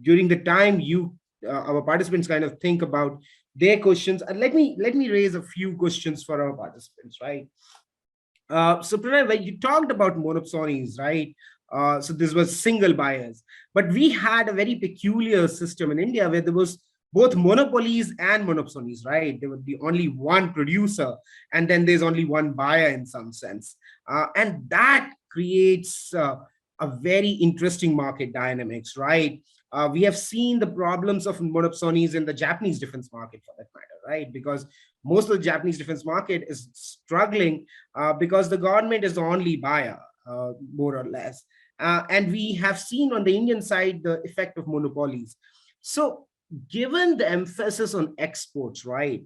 during the time our participants kind of think about their questions, and let me raise a few questions for our participants, right? So Pranay, when you talked about monopsonies, right? So this was single buyers, but we had a very peculiar system in India where there was both monopolies and monopsonies, right? There would be only one producer, and then there's only one buyer in some sense, and that creates a very interesting market dynamics, right? We have seen the problems of monopsonies in the Japanese defense market, for that matter, right? Because most of the Japanese defense market is struggling because the government is the only buyer, more or less. And we have seen on the Indian side the effect of monopolies. So given the emphasis on exports, right?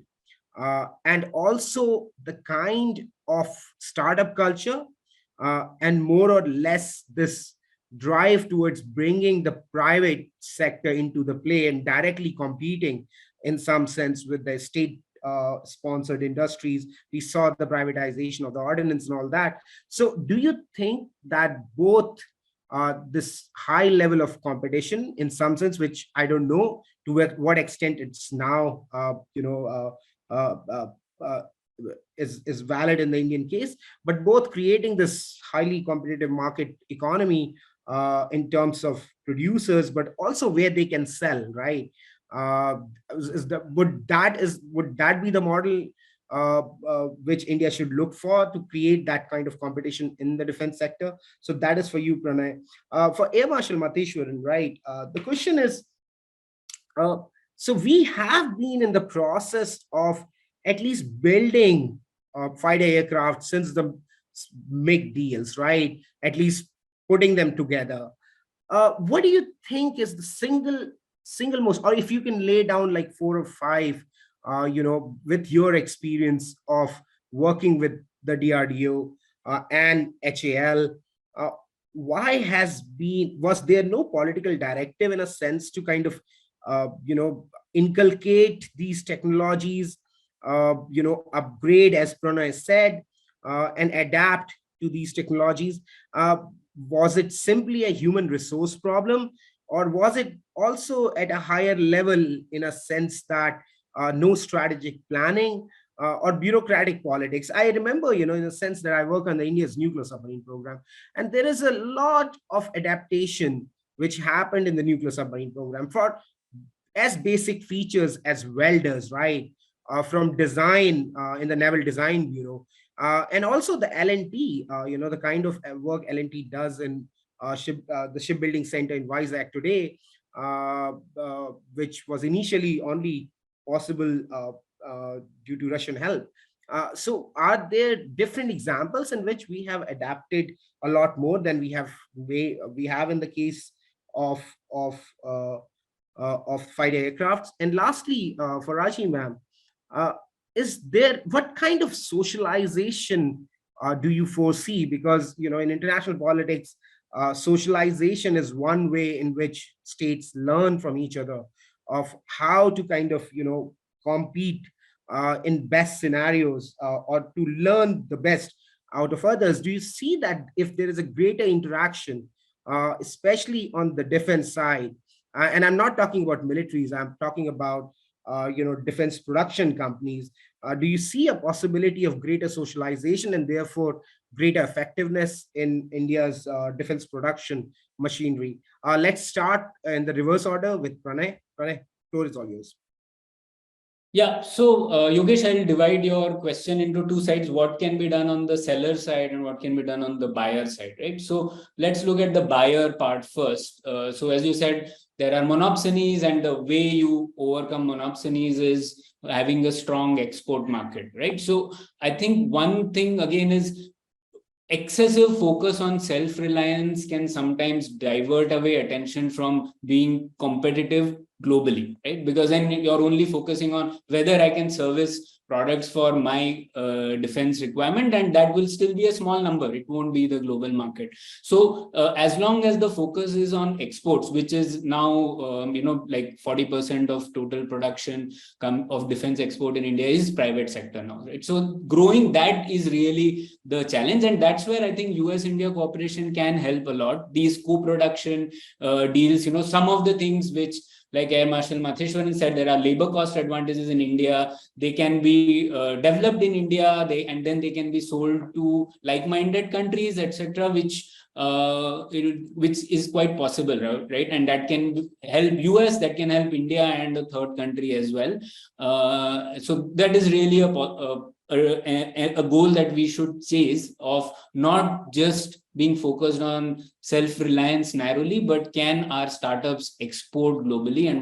And also the kind of startup culture, and more or less this drive towards bringing the private sector into the play and directly competing in some sense with the state sponsored industries. We saw the privatization of the ordnance and all that. So do you think that both this high level of competition in some sense, which I don't know to what extent it's now is valid in the Indian case, but both creating this highly competitive market economy in terms of producers, but also where they can sell, right? Would that be the model which India should look for to create that kind of competition in the defense sector? So that is for you, Pranay. For Air Marshal Matheshwaran, right? The question is, so we have been in the process of at least building fighter aircraft since the MiG deals, right? At least putting them together. What do you think is the single most, or if you can lay down like 4 or 5, with your experience of working with the DRDO and HAL, was there no political directive in a sense to kind of inculcate these technologies, upgrade, as Pranay said, and adapt to these technologies? Was it simply a human resource problem, or was it also at a higher level in a sense that no strategic planning or bureaucratic politics? I remember, in a sense that I work on the India's nuclear submarine program, and there is a lot of adaptation which happened in the nuclear submarine program for as basic features as welders, right? From design in the Naval Design Bureau, and also the L&T, the kind of work L&T does in the shipbuilding center in Vizag today, which was initially only possible due to Russian help. So are there different examples in which we have adapted a lot more than we have in the case of fighter aircrafts? And lastly, for Raji ma'am, what kind of socialization do you foresee? Because in international politics, socialization is one way in which states learn from each other of how to kind of compete in best scenarios, or to learn the best out of others. Do you see that if there is a greater interaction, especially on the defense side, and I'm not talking about militaries, I'm talking about defense production companies, do you see a possibility of greater socialization and therefore greater effectiveness in India's defense production machinery? Let's start in the reverse order with Pranay. Pranay, floor is all yours. Yeah, so Yogesh, I'll divide your question into 2 sides: what can be done on the seller side and what can be done on the buyer side, right? So let's look at the buyer part first. So as you said, there are monopsonies, and the way you overcome monopsonies is having a strong export market, right? So I think one thing again is excessive focus on self-reliance can sometimes divert away attention from being competitive globally, right? Because then you're only focusing on whether I can service products for my defense requirement, and that will still be a small number. It won't be the global market. So as long as the focus is on exports, which is now like 40% of total production of defense export in India is private sector now, right? So growing that is really the challenge, and that's where I think US-India cooperation can help a lot. These co-production deals, some of the things which, like Air Marshal Matheshwaran said, there are labor cost advantages in India. They can be developed in India, and then they can be sold to like-minded countries, etc., which is quite possible, right? And that can help US, that can help India and a third country as well. So that is really a goal that we should chase, of not just being focused on self-reliance narrowly, but can our startups export globally, and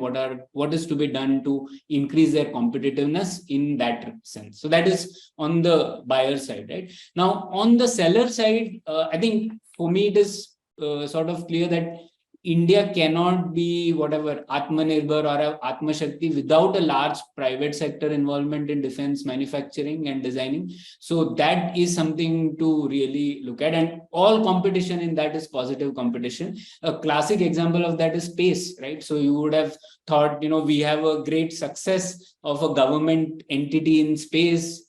what is to be done to increase their competitiveness in that sense. So that is on the buyer side, right? Now, on the seller side, I think for me it is sort of clear that India cannot be whatever Atmanirbhar or Atma Shakti without a large private sector involvement in defense manufacturing and designing. So that is something to really look at, and all competition in that is positive competition. A classic example of that is space, right? So you would have thought, we have a great success of a government entity in space,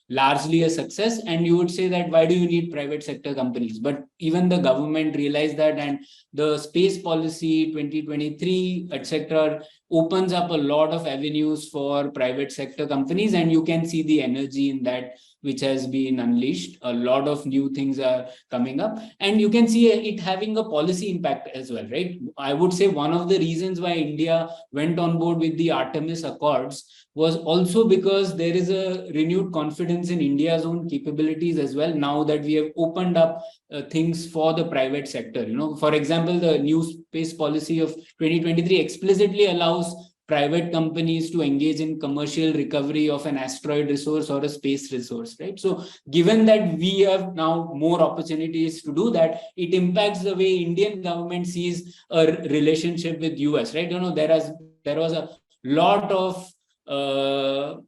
largely a success, and you would say that why do you need private sector companies? But even the government realized that, and the space policy 2023, etc., opens up a lot of avenues for private sector companies, and you can see the energy in that which has been unleashed. A lot of new things are coming up, and you can see it having a policy impact as well, right? I would say one of the reasons why India went on board with the Artemis Accords was also because there is a renewed confidence in India's own capabilities as well, now that we have opened up things for the private sector. You know, for example, the new space policy of 2023 explicitly allows private companies to engage in commercial recovery of an asteroid resource or a space resource, right? So given that we have now more opportunities to do that, it impacts the way Indian government sees a relationship with US, right? You know, there was a lot of what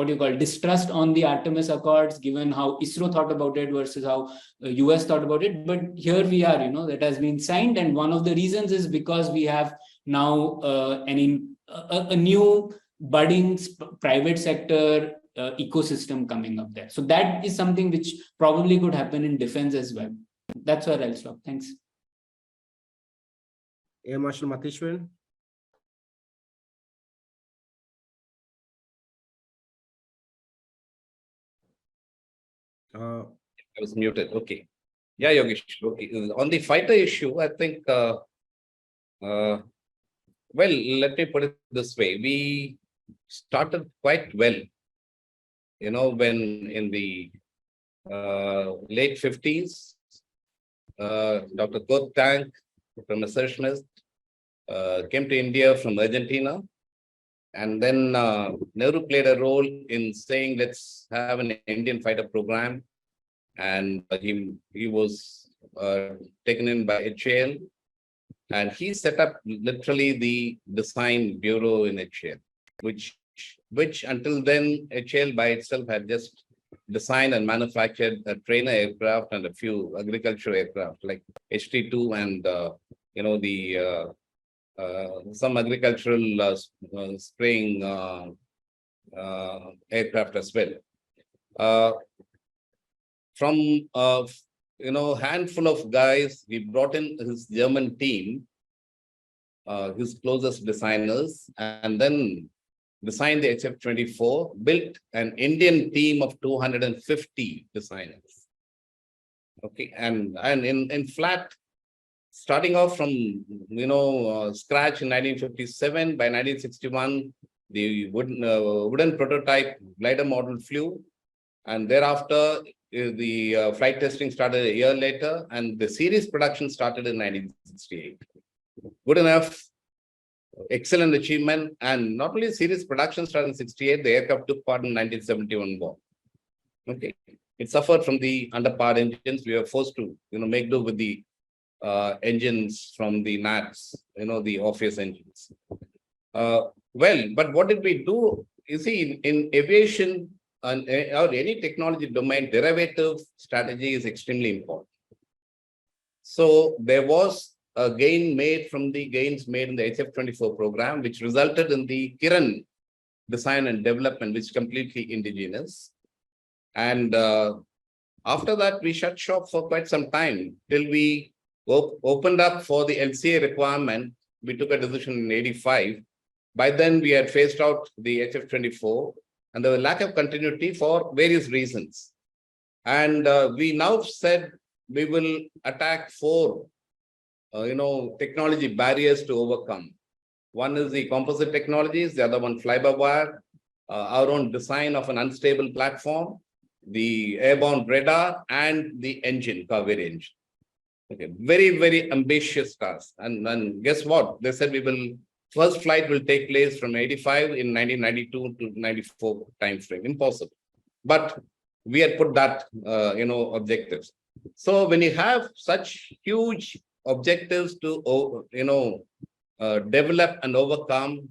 you call distrust on the Artemis Accords, given how ISRO thought about it versus how US thought about it. But here we are, you know, that has been signed, and one of the reasons is because we have now a new budding private sector ecosystem coming up there. So that is something which probably could happen in defense as well. That's where I'll stop. Thanks. Air Marshal Matishwaran. I was muted. Okay. Yeah, Yogesh. Okay. On the fighter issue, I think, well, let me put it this way. We started quite well, you know, when in the late 50s, Dr. Kurt Tank from Messerschmitt came to India from Argentina. And then Nehru played a role in saying, let's have an Indian fighter program. And he was taken in by HAL. And he set up literally the design bureau in HAL, which until then HAL by itself had just designed and manufactured a trainer aircraft and a few agricultural aircraft like HT-2 and you know, the some agricultural spraying aircraft as well. From you know, handful of guys, he brought in his German team, his closest designers, and then designed the HF-24, built an Indian team of 250 designers. Okay, and in flat, starting off from, you know, scratch in 1957, by 1961, the wooden prototype glider model flew, and thereafter the flight testing started a year later, and the series production started in 1968. Good enough, excellent achievement, and not only series production started in 68, the aircraft took part in 1971 war. Okay, it suffered from the underpowered engines. We were forced to, you know, make do with the engines from the NATS, you know, the Orpheus engines. Well, but what did we do? You see, in aviation or any technology domain, derivative strategy is extremely important. So there was a gain made from the gains made in the HF-24 program, which resulted in the Kiran design and development, which is completely indigenous. And after that, we shut shop for quite some time till we opened up for the LCA requirement. We took a decision in 85. By then, we had phased out the HF-24, and there was lack of continuity for various reasons. And we now said we will attack 4 you know, technology barriers to overcome. One is the composite technologies, the other one fly-by-wire, our own design of an unstable platform, the airborne radar, and the engine, Kaveri engine. Okay, very, very ambitious task. And guess what? They said we will, first flight will take place from 85 in 1992 to 94 timeframe. Impossible. But we had put that, you know, objectives. So when you have such huge objectives to, you know, develop and overcome,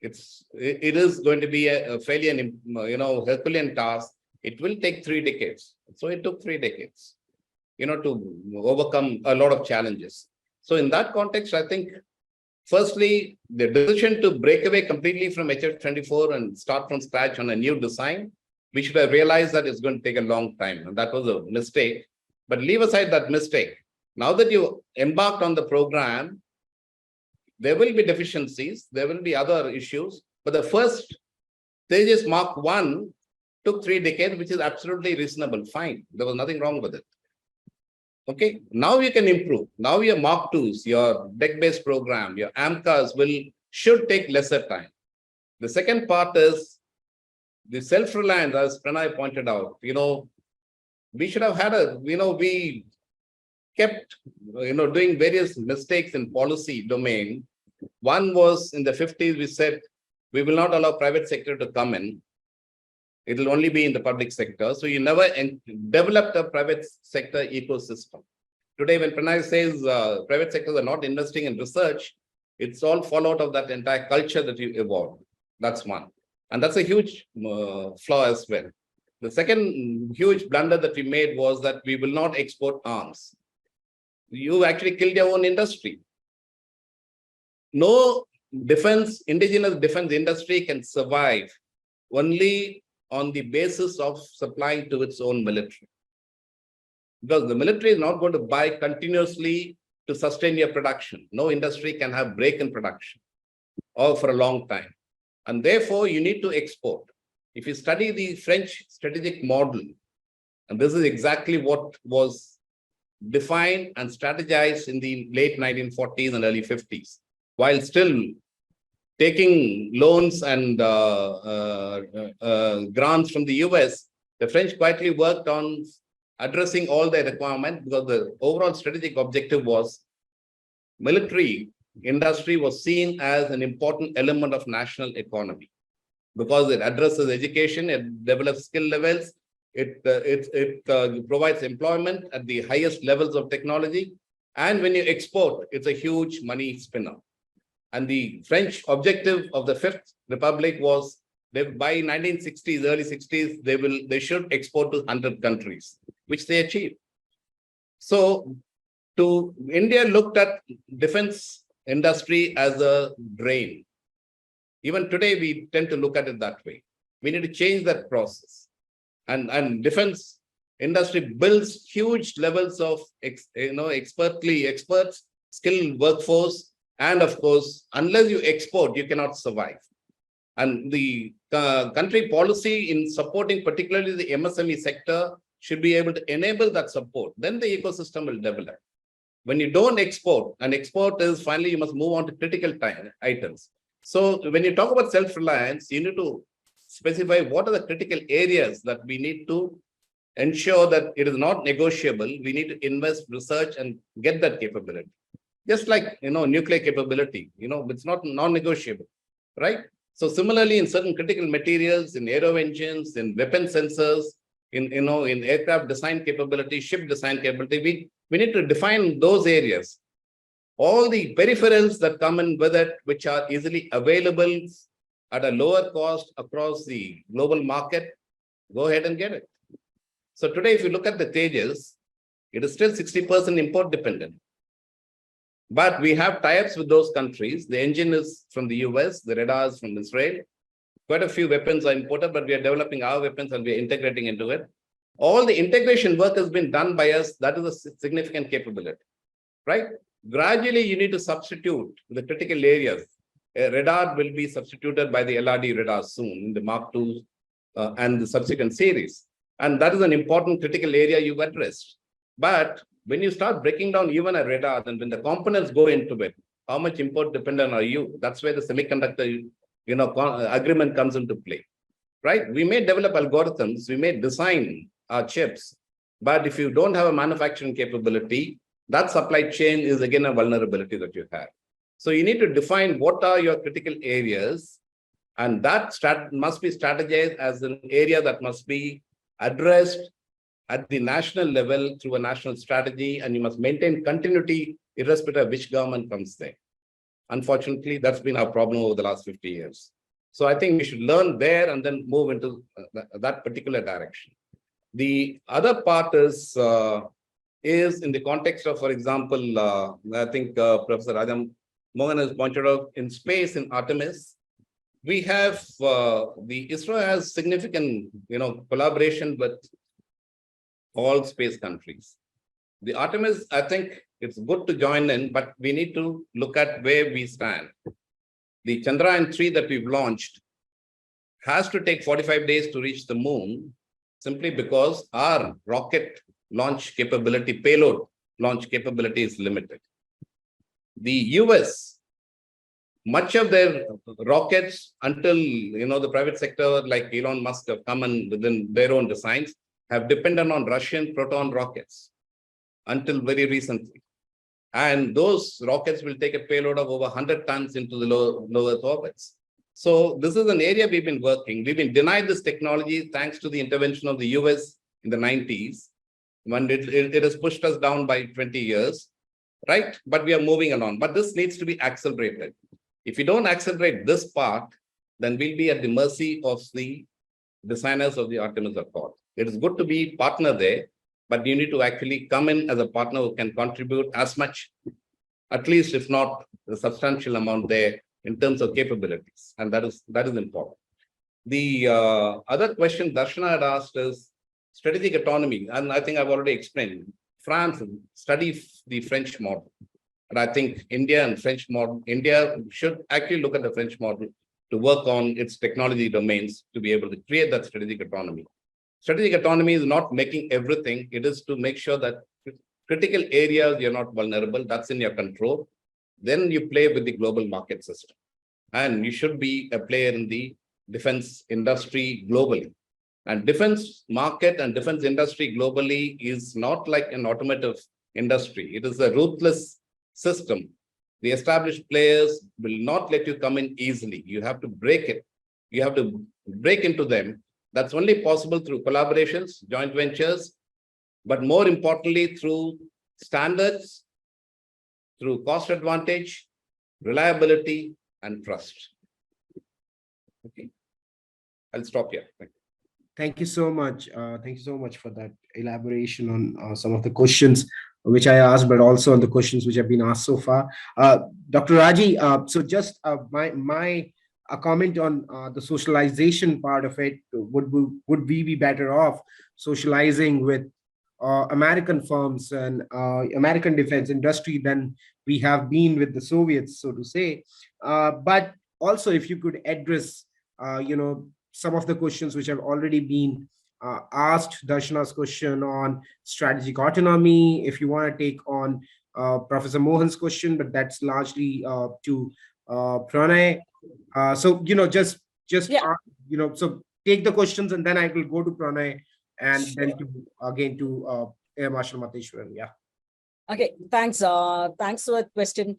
it is going to be a fairly, you know, Herculean task. It will take 3 decades. So it took 3 decades, you know, to overcome a lot of challenges. So in that context, I think, firstly, the decision to break away completely from HF-24 and start from scratch on a new design, we should have realized that it's going to take a long time. And that was a mistake. But leave aside that mistake. Now that you embarked on the program, there will be deficiencies, there will be other issues, but the first stages Mark 1 took 3 decades, which is absolutely reasonable, fine. There was nothing wrong with it. Okay, now you can improve. Now your Mark 2s, your deck-based program, your AMCAs should take lesser time. The second part is the self-reliance, as Pranay pointed out. We should have had we kept, doing various mistakes in policy domain. One was in the 50s, we said, we will not allow private sector to come in. It will only be in the public sector. So you never developed a private sector ecosystem. Today, when Pranay says private sectors are not investing in research, it's all fallout of that entire culture that you evolved. That's one. And that's a huge flaw as well. The second huge blunder that we made was that we will not export arms. You actually killed your own industry. No indigenous defense industry can survive only on the basis of supplying to its own military. Because the military is not going to buy continuously to sustain your production. No industry can have break in production or for a long time. And therefore, you need to export. If you study the French strategic model, and this is exactly what was defined and strategized in the late 1940s and early 50s, while still taking loans and grants from the US, the French quietly worked on addressing all their requirements, because the overall strategic objective was military industry was seen as an important element of national economy, because it addresses education, it develops skill levels, it provides employment at the highest levels of technology. And when you export, it's a huge money spinner. And the French objective of the Fifth Republic was by 1960s, early 60s, they should export to 100 countries, which they achieved. So India looked at defense industry as a drain. Even today, we tend to look at it that way. We need to change that process. And defense industry builds huge levels of experts, skilled workforce. And of course, unless you export, you cannot survive. And the country policy in supporting particularly the MSME sector should be able to enable that support. Then the ecosystem will develop. When you don't export, and export is finally, you must move on to critical items. So when you talk about self-reliance, you need to specify what are the critical areas that we need to ensure that it is not negotiable. We need to invest, research, and get that capability. Just like, nuclear capability, it's not non-negotiable, right? So similarly, in certain critical materials, in aero engines, in weapon sensors, in aircraft design capability, ship design capability, we need to define those areas. All the peripherals that come in with it, which are easily available at a lower cost across the global market, go ahead and get it. So today, if you look at the Tejas, it is still 60% import dependent. But we have tie-ups with those countries. The engine is from the US, the radars from Israel. Quite a few weapons are imported, but we are developing our weapons and we are integrating into it. All the integration work has been done by us. That is a significant capability, right? Gradually, you need to substitute the critical areas. A radar will be substituted by the LRD radar soon in the Mark II and the subsequent series. And that is an important critical area you've addressed. But when you start breaking down even a radar, and when the components go into it, how much import dependent are you? That's where the semiconductor agreement comes into play, right? We may develop algorithms, we may design our chips, but if you don't have a manufacturing capability, that supply chain is again a vulnerability that you have. So you need to define what are your critical areas, and that must be strategized as an area that must be addressed at the national level through a national strategy, and you must maintain continuity irrespective of which government comes there. Unfortunately, that's been our problem over the last 50 years. So I think we should learn there and then move into that particular direction. The other part is in the context of, for example, I think Professor Rajam Mohan has pointed out in space in Artemis, we have the ISRO has significant collaboration with all space countries. The Artemis, I think, It's good to join in, but we need to look at where we stand. The Chandrayaan-3 that we've launched has to take 45 days to reach the moon, simply because our rocket launch capability, payload launch capability is limited. The US, much of their rockets, until the private sector like Elon Musk have come in within their own designs, have depended on Russian Proton rockets until very recently. And those rockets will take a payload of over 100 tons into the low Earth orbits. So this is an area we've been working. We've been denied this technology thanks to the intervention of the US in the 90s, when it has pushed us down by 20 years, right? But we are moving along. But this needs to be accelerated. If we don't accelerate this part, then we'll be at the mercy of the designers of the Artemis Accord. It is good to be partner there, but you need to actually come in as a partner who can contribute as much, at least if not a substantial amount there in terms of capabilities. And that is important. The other question Darshana had asked is strategic autonomy. And I think I've already explained. France study the French model. And I think India and French model, India should actually look at the French model to work on its technology domains to be able to create that strategic autonomy. Strategic autonomy is not making everything. It is to make sure that critical areas you're not vulnerable. That's in your control. Then you play with the global market system. And you should be a player in the defense industry globally. And defense market and defense industry globally is not like an automotive industry. It is a ruthless system. The established players will not let you come in easily. You have to break it. You have to break into them. That's only possible through collaborations, joint ventures, but more importantly, through standards, through cost advantage, reliability, and trust. Okay, I'll stop here. Thank you. Thank you so much. Thank you so much for that elaboration on some of the questions which I asked, but also on the questions which have been asked so far. Dr. Raji, so just my comment on the socialization part of it. Would we be better off socializing with American firms and American defense industry than we have been with the Soviets, so to say? But also, if you could address, some of the questions which have already been asked, Darshana's question on strategic autonomy, if you want to take on Professor Mohan's question, but that's largely to Pranay. So, just Yeah. so take the questions and then I will go to Pranay and then to Air Marshal Mateshwaran. Yeah. Okay, thanks. Thanks for the question.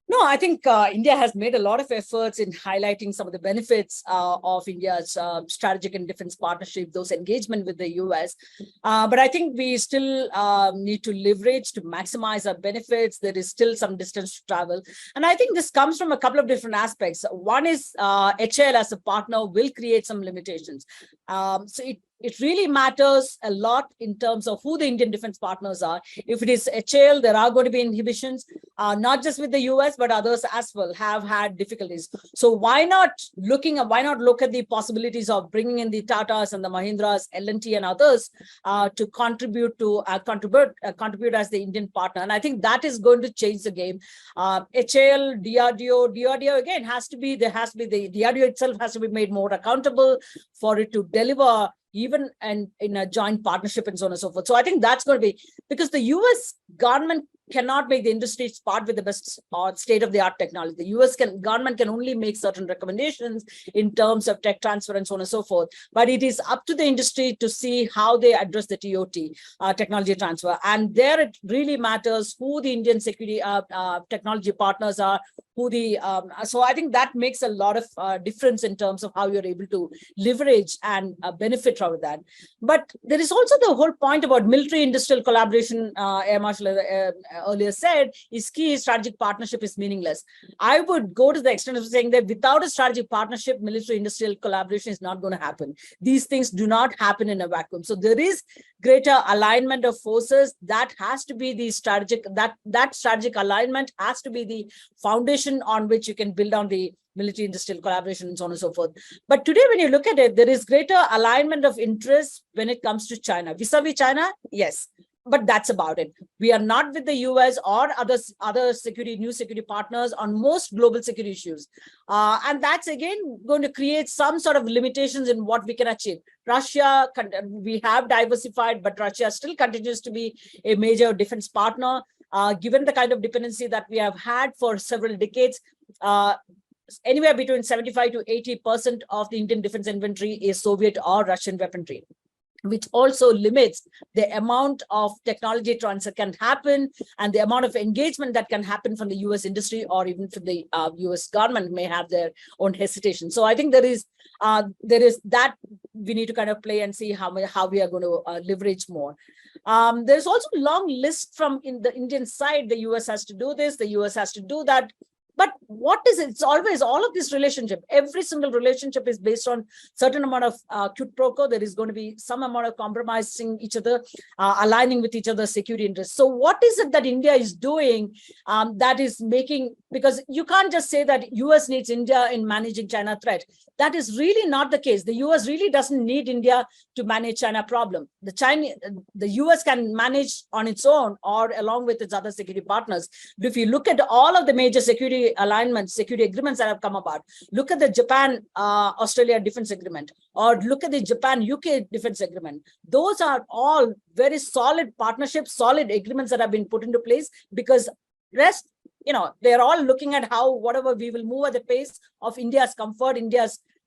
No, I think India has made a lot of efforts in highlighting some of the benefits of India's strategic and defense partnership, those engagement with the US. But I think we still need to leverage to maximize our benefits. There is still some distance to travel. And I think this comes from a couple of different aspects. One is HAL as a partner will create some limitations. So it really matters a lot in terms of who the Indian defense partners are. If it is HAL, there are going to be inhibitions, not just with the US, but others as well have had difficulties. So why not look at the possibilities of bringing in the Tatas and the Mahindras, L&T and others to contribute as the Indian partner. And I think that is going to change the game. HAL, DRDO again the DRDO itself has to be made more accountable for it to deliver even in a joint partnership and so on and so forth. So I think that's going to be, because the US government cannot make the industry part with the best state-of-the-art technology. The US government can only make certain recommendations in terms of tech transfer and so on and so forth. But it is up to the industry to see how they address the TOT, technology transfer. And there it really matters who the Indian security technology partners are, so I think that makes a lot of difference in terms of how you're able to leverage and benefit from that. But there is also the whole point about military-industrial collaboration, Air Marshal earlier said, is key. Strategic partnership is meaningless. I would go to the extent of saying that without a strategic partnership, military-industrial collaboration is not going to happen. These things do not happen in a vacuum. So there is greater alignment of forces. That has to be the strategic, that strategic alignment has to be the foundation on which you can build on the military-industrial collaboration and so on and so forth. But today, when you look at it, there is greater alignment of interest when it comes to China. Vis-a-vis China, yes. but that's about it. We are not with the US or other new security partners on most global security issues. And that's again going to create some sort of limitations in what we can achieve. Russia, we have diversified, but Russia still continues to be a major defense partner, given the kind of dependency that we have had for several decades. Anywhere between 75 to 80% of the Indian defense inventory is Soviet or Russian weaponry, which also limits the amount of technology transfer can happen and the amount of engagement that can happen from the US industry or even from the US government may have their own hesitation. So I think there is that we need to kind of play and see how we are going to leverage more. There's also a long list from the Indian side. The US has to do this, the US has to do that. But what is it? It's always all of this relationship. Every single relationship is based on certain amount of quid pro quo. There is going to be some amount of compromising each other, aligning with each other's security interests. So what is it that India is doing that is making, because you can't just say that US needs India in managing China threat. That is really not the case. The US really doesn't need India to manage China problem. The US can manage on its own or along with its other security partners. But if you look at all of the major security alignments, security agreements that have come about, look at the Japan-Australia defense agreement, or look at the Japan-UK defense agreement. Those are all very solid partnerships, solid agreements that have been put into place because rest, they're all looking at whatever we will move at the pace of India's comfort,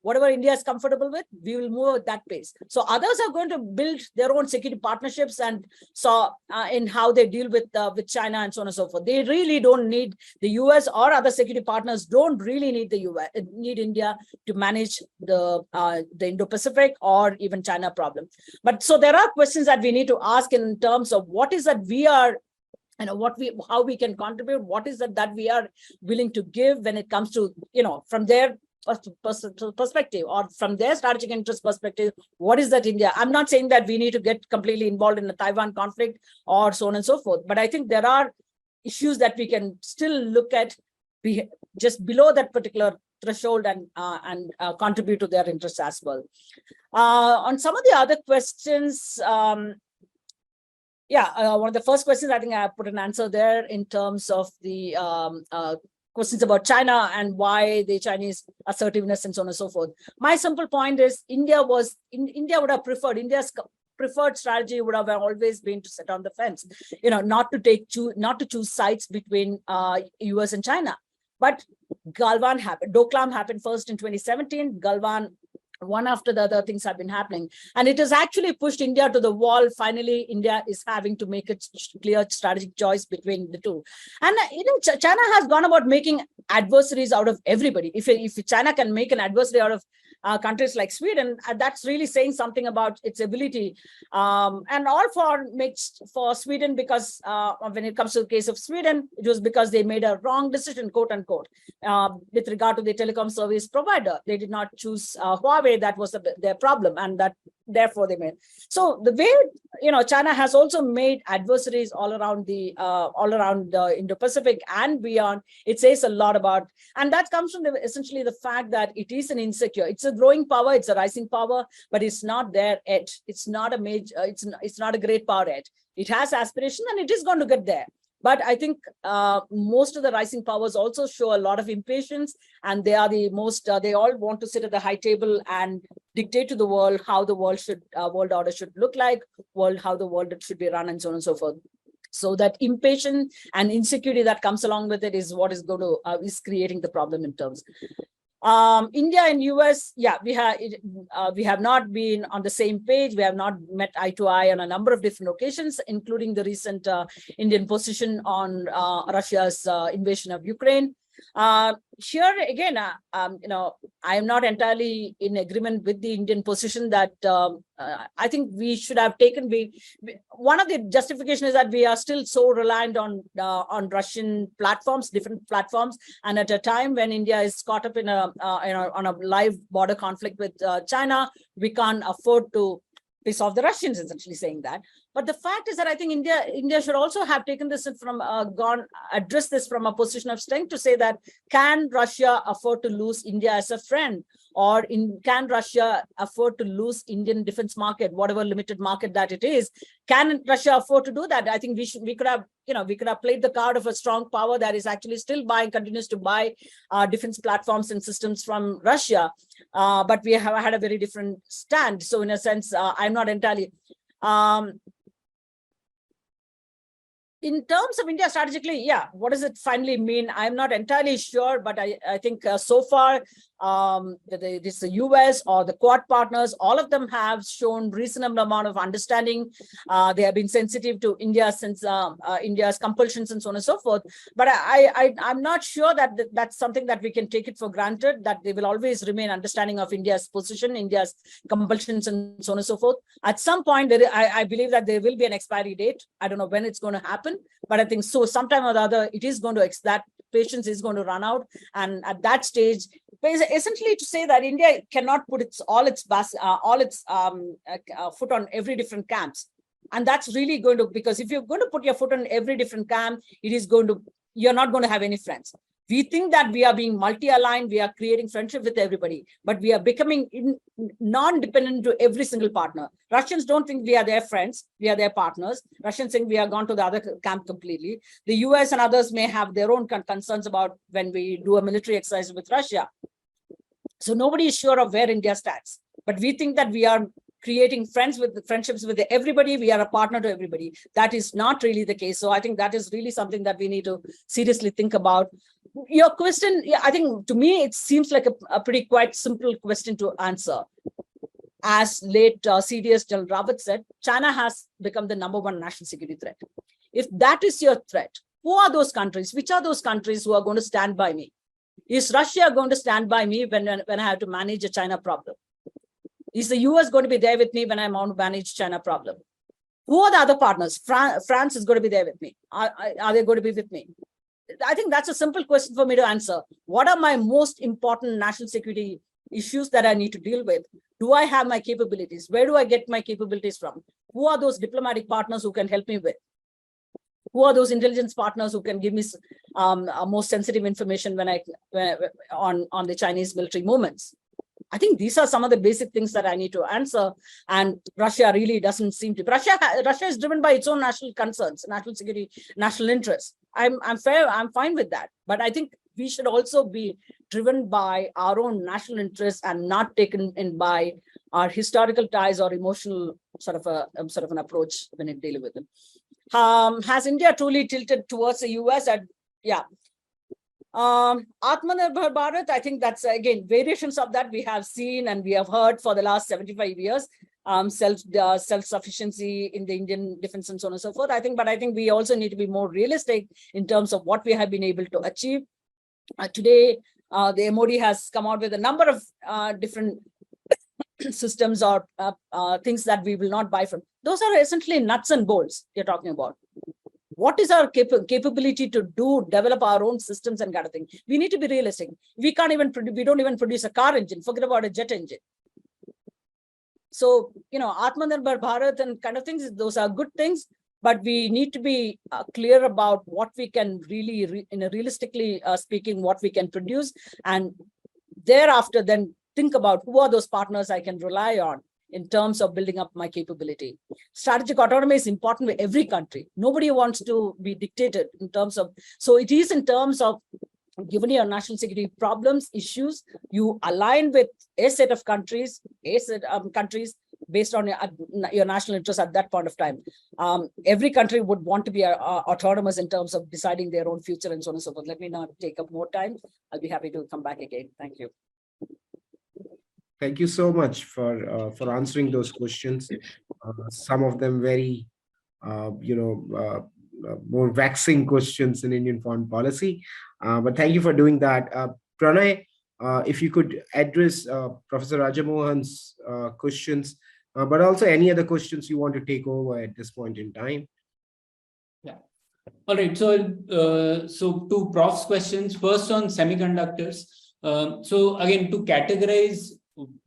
whatever India is comfortable with, we will move at that pace. So others are going to build their own security partnerships and in how they deal with China and so on and so forth. They really don't need the US or other security partners don't really need need India to manage the Indo-Pacific or even China problem. But so there are questions that we need to ask in terms of what is that we are, how we can contribute, what is that we are willing to give when it comes to, from their perspective or from their strategic interest perspective, what is that India? I'm not saying that we need to get completely involved in the Taiwan conflict or so on and so forth, but I think there are issues that we can still look at just below that particular threshold and contribute to their interests as well. On some of the other questions, one of the first questions, I think I put an answer there in terms of the questions about China and why the Chinese assertiveness and so on and so forth. My simple point is India would have preferred, India's preferred strategy would have always been to sit on the fence, not to choose sides between US and China. But Galwan happened, Doklam happened first in 2017, Galwan, one after the other things have been happening. And it has actually pushed India to the wall. Finally, India is having to make a clear strategic choice between the two. And China has gone about making adversaries out of everybody. If China can make an adversary out of countries like Sweden, that's really saying something about its ability. And all for Sweden, because when it comes to the case of Sweden, it was because they made a wrong decision, quote unquote, with regard to the telecom service provider. They did not choose Huawei. That was their problem, and that therefore they made. So the way China has also made adversaries all around the Indo-Pacific and beyond. It says a lot about, and that comes from essentially the fact that it is an insecure. It's a growing power. It's a rising power, but it's not there yet. It's not a major. It's not a great power yet. It has aspiration, and it is going to get there. But I think most of the rising powers also show a lot of impatience, and they are the most, they all want to sit at the high table and dictate to the world how the world order should look like, how the world should be run, and so on and so forth. So that impatience and insecurity that comes along with it is what is going to, is creating the problem in terms. India and US, we have not been on the same page. We have not met eye to eye on a number of different occasions, including the recent Indian position on Russia's invasion of Ukraine. Here again, I am not entirely in agreement with the Indian position that I think we should have taken. One of the justification is that we are still so reliant on Russian platforms, different platforms, and at a time when India is caught up in on a live border conflict with China, we can't afford to piss off the Russians, essentially saying that. But the fact is that I think India should also have taken this from address this from a position of strength to say that, can Russia afford to lose India as a friend? Or can Russia afford to lose Indian defense market, whatever limited market that it is? Can Russia afford to do that? I think we could have played the card of a strong power that is actually still continues to buy defense platforms and systems from Russia. But we have had a very different stand. So in a sense, I'm not entirely. In terms of India strategically, yeah, what does it finally mean? I'm not entirely sure, but I think so far, this the US or the Quad partners, all of them have shown reasonable amount of understanding. They have been sensitive to India since India's compulsions and so on and so forth. But I'm not sure that that's something that we can take it for granted, that they will always remain understanding of India's position, India's compulsions and so on and so forth. At some point, I believe that there will be an expiry date. I don't know when it's going to happen, but I think so sometime or the other, it is going to, that patience is going to run out. And at that stage, essentially to say that India cannot put all its foot on every different camps. And that's really going to, because if you're going to put your foot on every different camp, you're not going to have any friends. We think that we are being multi-aligned, we are creating friendship with everybody, but we are becoming non-dependent to every single partner. Russians don't think we are their friends, we are their partners. Russians think we are gone to the other camp completely. The US and others may have their own concerns about when we do a military exercise with Russia. So nobody is sure of where India stands. But we think that we are creating friendships with everybody, we are a partner to everybody. That is not really the case. So I think that is really something that we need to seriously think about. Your question, I think to me, it seems like a pretty quite simple question to answer. As late CDS General Rawat said, China has become the #1 national security threat. If that is your threat, who are those countries? Which are those countries who are going to stand by me? Is Russia going to stand by me when I have to manage a China problem? Is the US going to be there with me when I'm on to manage China problem? Who are the other partners? France is going to be there with me. Are they going to be with me? I think that's a simple question for me to answer. What are my most important national security issues that I need to deal with? Do I have my capabilities? Where do I get my capabilities from? Who are those diplomatic partners who can help me with? Who are those intelligence partners who can give me most sensitive information on the Chinese military movements? I think these are some of the basic things that I need to answer. And Russia really doesn't seem to. Russia is driven by its own national concerns, national security, national interests. I'm fine with that. But I think we should also be driven by our own national interests and not taken in by our historical ties or emotional sort of an approach when it dealing with them. Has India truly tilted towards the US? Yeah. Atmanirbhar Bharat, I think that's again variations of that we have seen and we have heard for the last 75 years. Self-sufficiency in the Indian defense and so on and so forth. I think we also need to be more realistic in terms of what we have been able to achieve. Today, the MOD has come out with a number of different systems or things that we will not buy from. Those are essentially nuts and bolts you're talking about. What is our capability to develop our own systems and kind of thing? We need to be realistic. We don't even produce a car engine, forget about a jet engine. So, Atmanirbhar Bharat and kind of things, those are good things, but we need to be clear about what we can really, realistically speaking, what we can produce. And thereafter, then think about who are those partners I can rely on in terms of building up my capability. Strategic autonomy is important for every country. Nobody wants to be dictated in terms of, so it is in terms of given your national security problems, issues, you align with a set of countries, based on your national interest at that point of time. Every country would want to be autonomous in terms of deciding their own future and so on and so forth. Let me not take up more time. I'll be happy to come back again. Thank you. Thank you so much for answering those questions. Some of them very, more waxing questions in Indian foreign policy. But thank you for doing that. Pranay, if you could address Professor Rajamohan's questions, but also any other questions you want to take over at this point in time. Yeah. All right. So to Prof's questions, first on semiconductors. So again, to categorize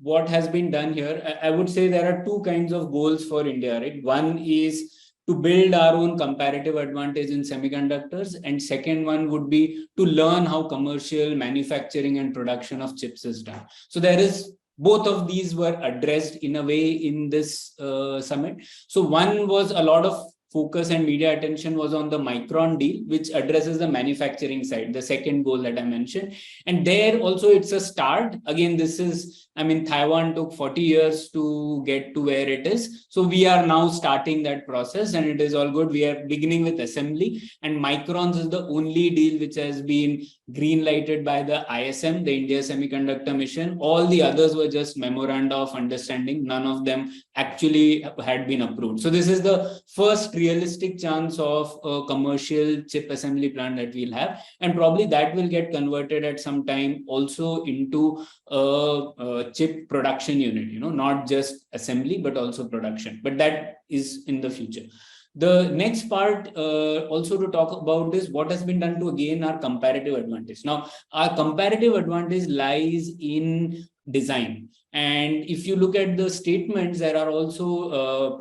what has been done here, I would say there are two kinds of goals for India, right? One is to build our own comparative advantage in semiconductors. And second one would be to learn how commercial manufacturing and production of chips is done. So there is both of these were addressed in a way in this summit. So one was a lot of focus and media attention was on the Micron deal, which addresses the manufacturing side, the second goal that I mentioned. And there also it's a start. Again, this is, I mean, Taiwan took 40 years to get to where it is. So we are now starting that process and it is all good. We are beginning with assembly, and Microns is the only deal which has been green lighted by the ISM, the India Semiconductor Mission. All the others were just memoranda of understanding. None of them actually had been approved. So this is the first realistic chance of a commercial chip assembly plant that we'll have, and probably that will get converted at some time also into a chip production unit, you know, not just assembly but also production, but that is in the future. The next part also to talk about is what has been done to gain our comparative advantage. Now, our comparative advantage lies in design. And if you look at the statements, there are also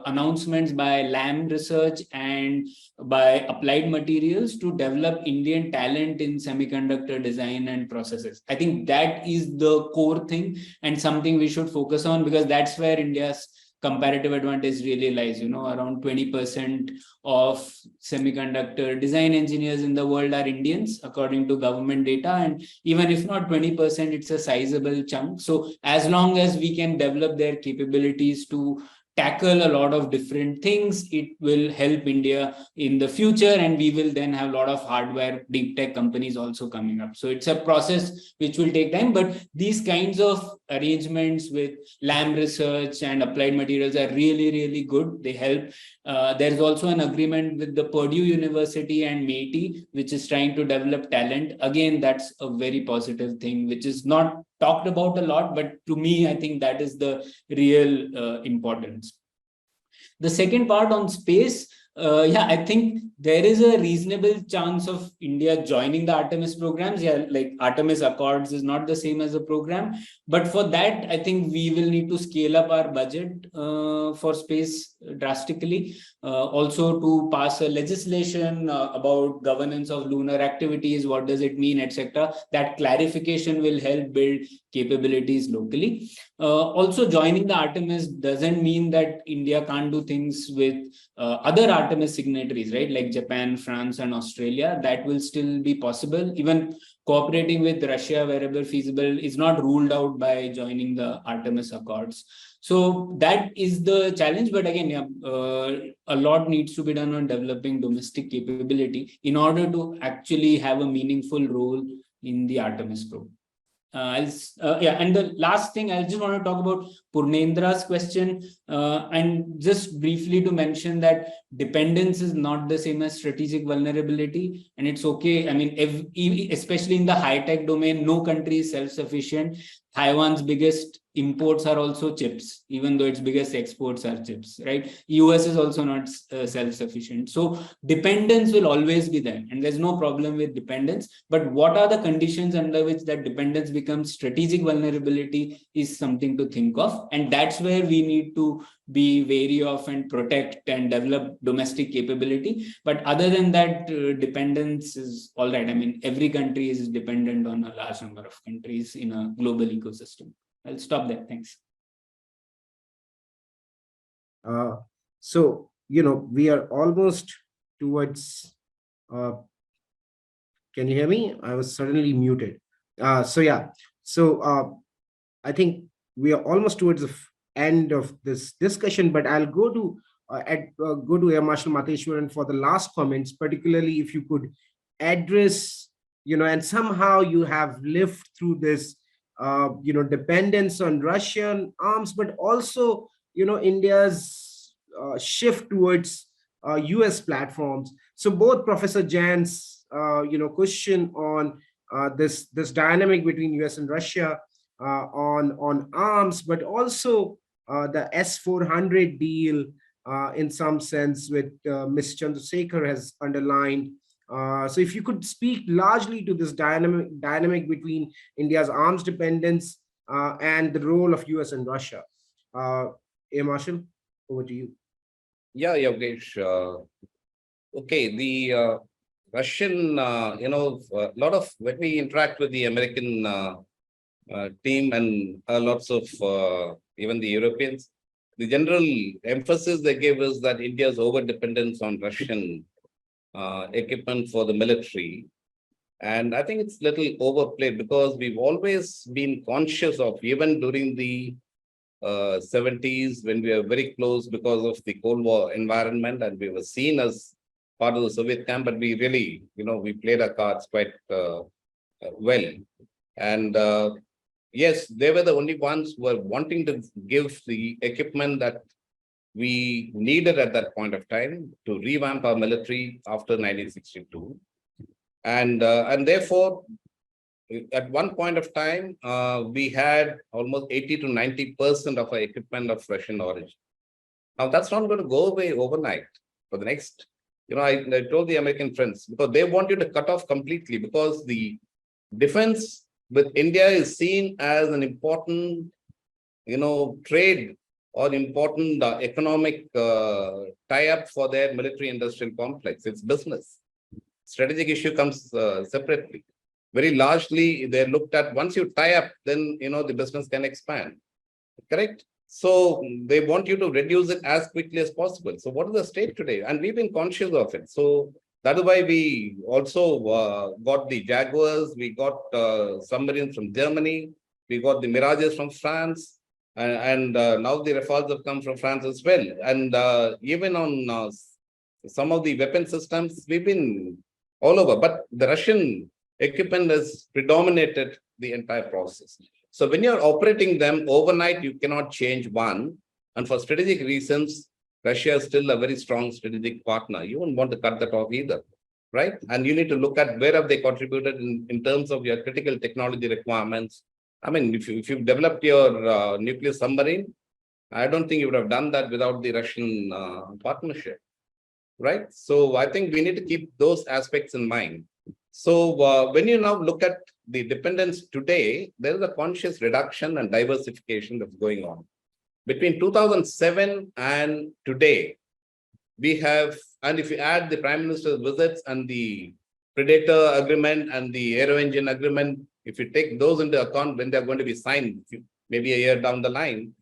announcements by Lam Research and by Applied Materials to develop Indian talent in semiconductor design and processes. I think that is the core thing and something we should focus on, because that's where India's comparative advantage really lies. You know, around 20% of semiconductor design engineers in the world are Indians, according to government data. And even if not 20%, it's a sizable chunk. So as long as we can develop their capabilities to tackle a lot of different things, it will help India in the future, and we will then have a lot of hardware deep tech companies also coming up. So it's a process which will take time, but these kinds of arrangements with Lam Research and Applied Materials are really, really good. They help. There's also an agreement with the Purdue University and MIT, which is trying to develop talent. Again, that's a very positive thing, which is not talked about a lot, but to me, I think that is the real importance. The second part on space, yeah, I think there is a reasonable chance of India joining the Artemis programs. Yeah, like Artemis Accords is not the same as a program, but for that, I think we will need to scale up our budget for space drastically. Also to pass a legislation about governance of lunar activities, what does it mean, etc. That clarification will help build capabilities locally. Also, joining the Artemis doesn't mean that India can't do things with other Artemis signatories, right? Like Japan, France, and Australia. That will still be possible. Even cooperating with Russia wherever feasible is not ruled out by joining the Artemis Accords. So that is the challenge. But again, yeah, a lot needs to be done on developing domestic capability in order to actually have a meaningful role in the Artemis program. Yeah, and the last thing, I just want to talk about Purnendra's question, and just briefly to mention that dependence is not the same as strategic vulnerability, and it's okay. I mean, especially in the high-tech domain, no country is self-sufficient. Taiwan's biggest imports are also chips, even though its biggest exports are chips, right? US is also not self-sufficient. So dependence will always be there, and there's no problem with dependence. But what are the conditions under which that dependence becomes strategic vulnerability is something to think of. And that's where we need to be wary of and protect and develop domestic capability. But other than that, dependence is all right. I mean, every country is dependent on a large number of countries in a global ecosystem. I'll stop there. Thanks. So, you know, we are almost towards, can you hear me? I was suddenly muted. So I think we are almost towards the end of this discussion, but I'll go to Air Marshal Matheshwaran for the last comments, particularly if you could address, you know, and somehow you have lived through this, you know, dependence on Russian arms, but also, you know, India's shift towards US platforms. So both Professor Jan's, you know, question on this dynamic between US and Russia on arms, but also the S-400 deal in some sense with Ms. Chandrasekhar has underlined. So if you could speak largely to this dynamic between India's arms dependence and the role of US and Russia. Air Marshal, over to you. Yeah, Yogesh. Okay, the Russian, lot of when we interact with the American team and lots of even the Europeans, the general emphasis they gave is that India's over dependence on Russian equipment for the military. And I think it's a little overplayed because we've always been conscious of, even during the 70s, when we were very close because of the Cold War environment, and we were seen as part of the Soviet camp, but we really, we played our cards quite well. And yes, they were the only ones who were wanting to give the equipment that we needed at that point of time to revamp our military after 1962. And therefore, at one point of time, we had almost 80 to 90% of our equipment of Russian origin. Now, that's not going to go away overnight. For the next, I told the American friends, because they want you to cut off completely, because the defense with India is seen as an important, trade or important economic tie-up for their military-industrial complex. It's business. Strategic issue comes separately. Very largely, they're looked at, once you tie up, then, the business can expand. Correct? So they want you to reduce it as quickly as possible. So what is the state today? And we've been conscious of it. So that is why we also got the Jaguars, we got submarines from Germany, we got the Mirages from France, and now the Rafales have come from France as well. And even on some of the weapon systems, we've been all over. But the Russian equipment has predominated the entire process. So when you're operating them overnight, you cannot change one. And for strategic reasons, Russia is still a very strong strategic partner. You won't want to cut that off either, right? And you need to look at where have they contributed in terms of your critical technology requirements. I mean, if you've developed your nuclear submarine, I don't think you would have done that without the Russian partnership, right? So I think we need to keep those aspects in mind. So when you now look at the dependence today, there is a conscious reduction and diversification that's going on. Between 2007 and today, we have, and if you add the Prime Minister's visits and the Predator agreement and the Aero Engine agreement, if you take those into account when they're going to be signed, maybe a year down the line,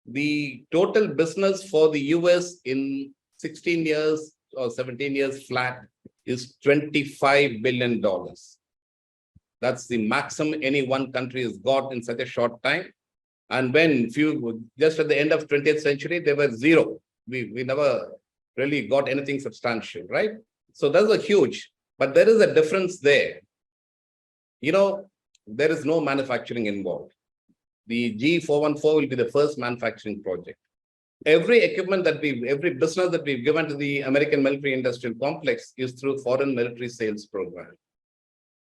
the total business for the US in 16 years or 17 years flat is $25 billion. That's the maximum any one country has got in such a short time. And when just at the end of 20th century, they were zero. We never really got anything substantial, right? So that's a huge, but there is a difference there. There is no manufacturing involved. The G414 will be the first manufacturing project. Every equipment every business that we've given to the American military industrial complex is through foreign military sales program.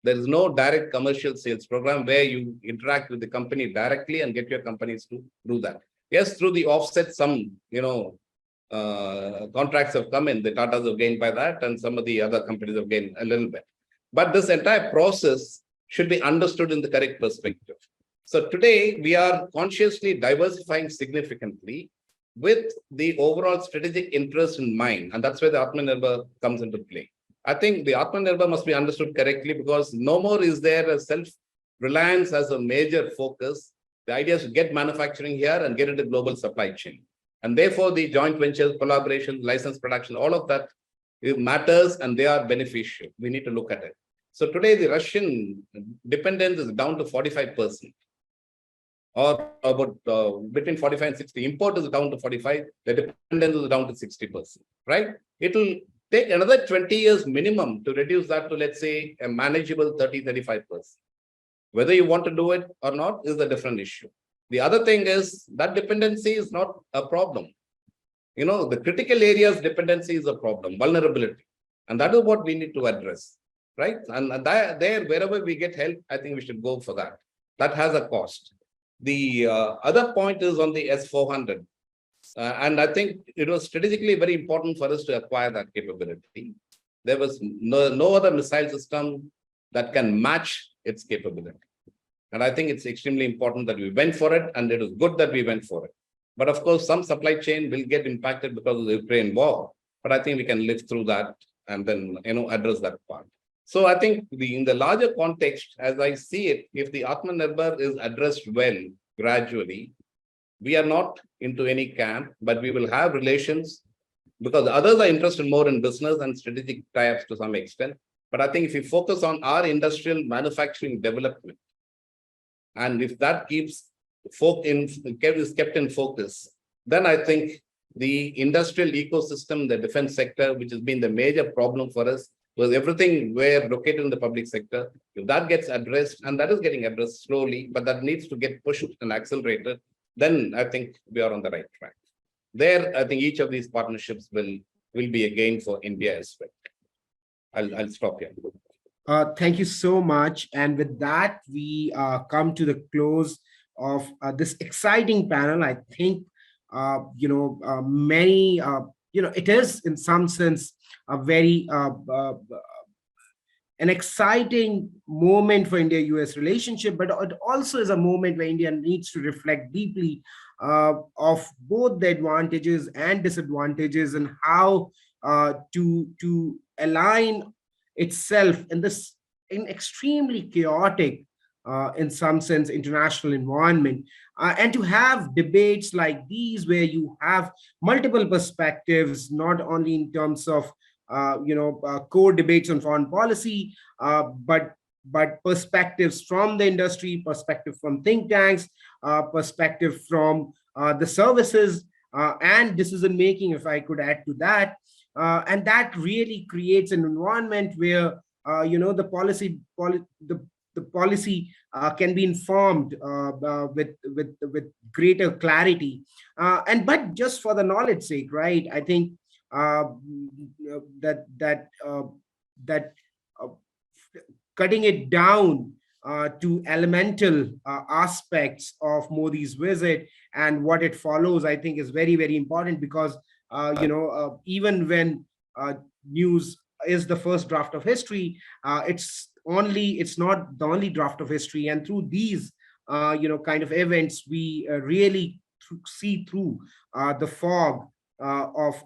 There is no direct commercial sales program where you interact with the company directly and get your companies to do that. Yes, through the offset, some, contracts have come in, the Tatas have gained by that, and some of the other companies have gained a little bit. But this entire process should be understood in the correct perspective. So today, we are consciously diversifying significantly with the overall strategic interest in mind. And that's where the Atmanirbhar comes into play. I think the Atmanirbhar must be understood correctly, because no more is there a self-reliance as a major focus. The idea is to get manufacturing here and get into global supply chain. And therefore, the joint ventures, collaboration, license production, all of that, it matters and they are beneficial. We need to look at it. So today, the Russian dependence is down to 45%. Or about between 45 and 60. Import is down to 45. The dependence is down to 60%, right? It will take another 20 years minimum to reduce that to, let's say, a manageable 30-35%. Whether you want to do it or not is a different issue. The other thing is that dependency is not a problem. The critical areas dependency is a problem, vulnerability. And that is what we need to address, right? And there, wherever we get help, I think we should go for that. That has a cost. The other point is on the S400. And I think it was strategically very important for us to acquire that capability. There was no other missile system that can match its capability. And I think it's extremely important that we went for it, and it was good that we went for it. But of course, some supply chain will get impacted because of the Ukraine war. But I think we can live through that and then, address that part. So I think in the larger context, as I see it, if the Atmanirbhar is addressed well, gradually, we are not into any camp, but we will have relations because others are interested more in business and strategic tie-ups to some extent. But I think if we focus on our industrial manufacturing development, and if that is kept in focus, then I think the industrial ecosystem, the defense sector, which has been the major problem for us, was everything were located in the public sector. If that gets addressed, and that is getting addressed slowly, but that needs to get pushed and accelerated, then I think we are on the right track. There, I think each of these partnerships will be a gain for India as well. I'll stop here. Thank you so much. And with that, we come to the close of this exciting panel. I think, many, it is in some sense a very an exciting moment for India-US relationship, but it also is a moment where India needs to reflect deeply of both the advantages and disadvantages and how to align itself in this extremely chaotic, in some sense, international environment, and to have debates like these where you have multiple perspectives, not only in terms of core debates on foreign policy, but perspectives from the industry, perspective from think tanks, perspective from the services and decision making, if I could add to that. And that really creates an environment where the policy can be informed with greater clarity. But just for the knowledge sake, right? I think that cutting it down to elemental aspects of Modi's visit and what it follows, I think is very, very important because even when news is the first draft of history, it's not the only draft of history, and through these kind of events, we really see through the fog of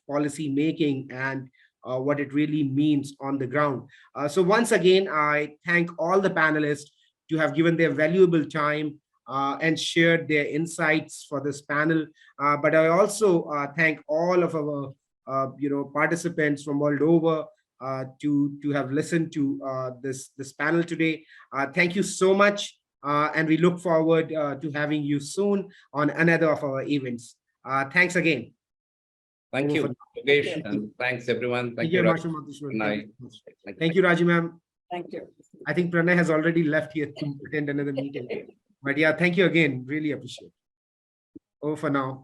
policy making and what it really means on the ground. So once again, I thank all the panelists to have given their valuable time and shared their insights for this panel. But I also thank all of our participants from world over to have listened to this panel today. Thank you so much, and we look forward to having you soon on another of our events. Thanks again. Thank you, Yogesh, and thanks everyone. Thank you, Raj. Thank you, Raji ma'am. Thank you. I think Pranay has already left here to attend another meeting. But yeah, thank you again. Really appreciate it. Over for now.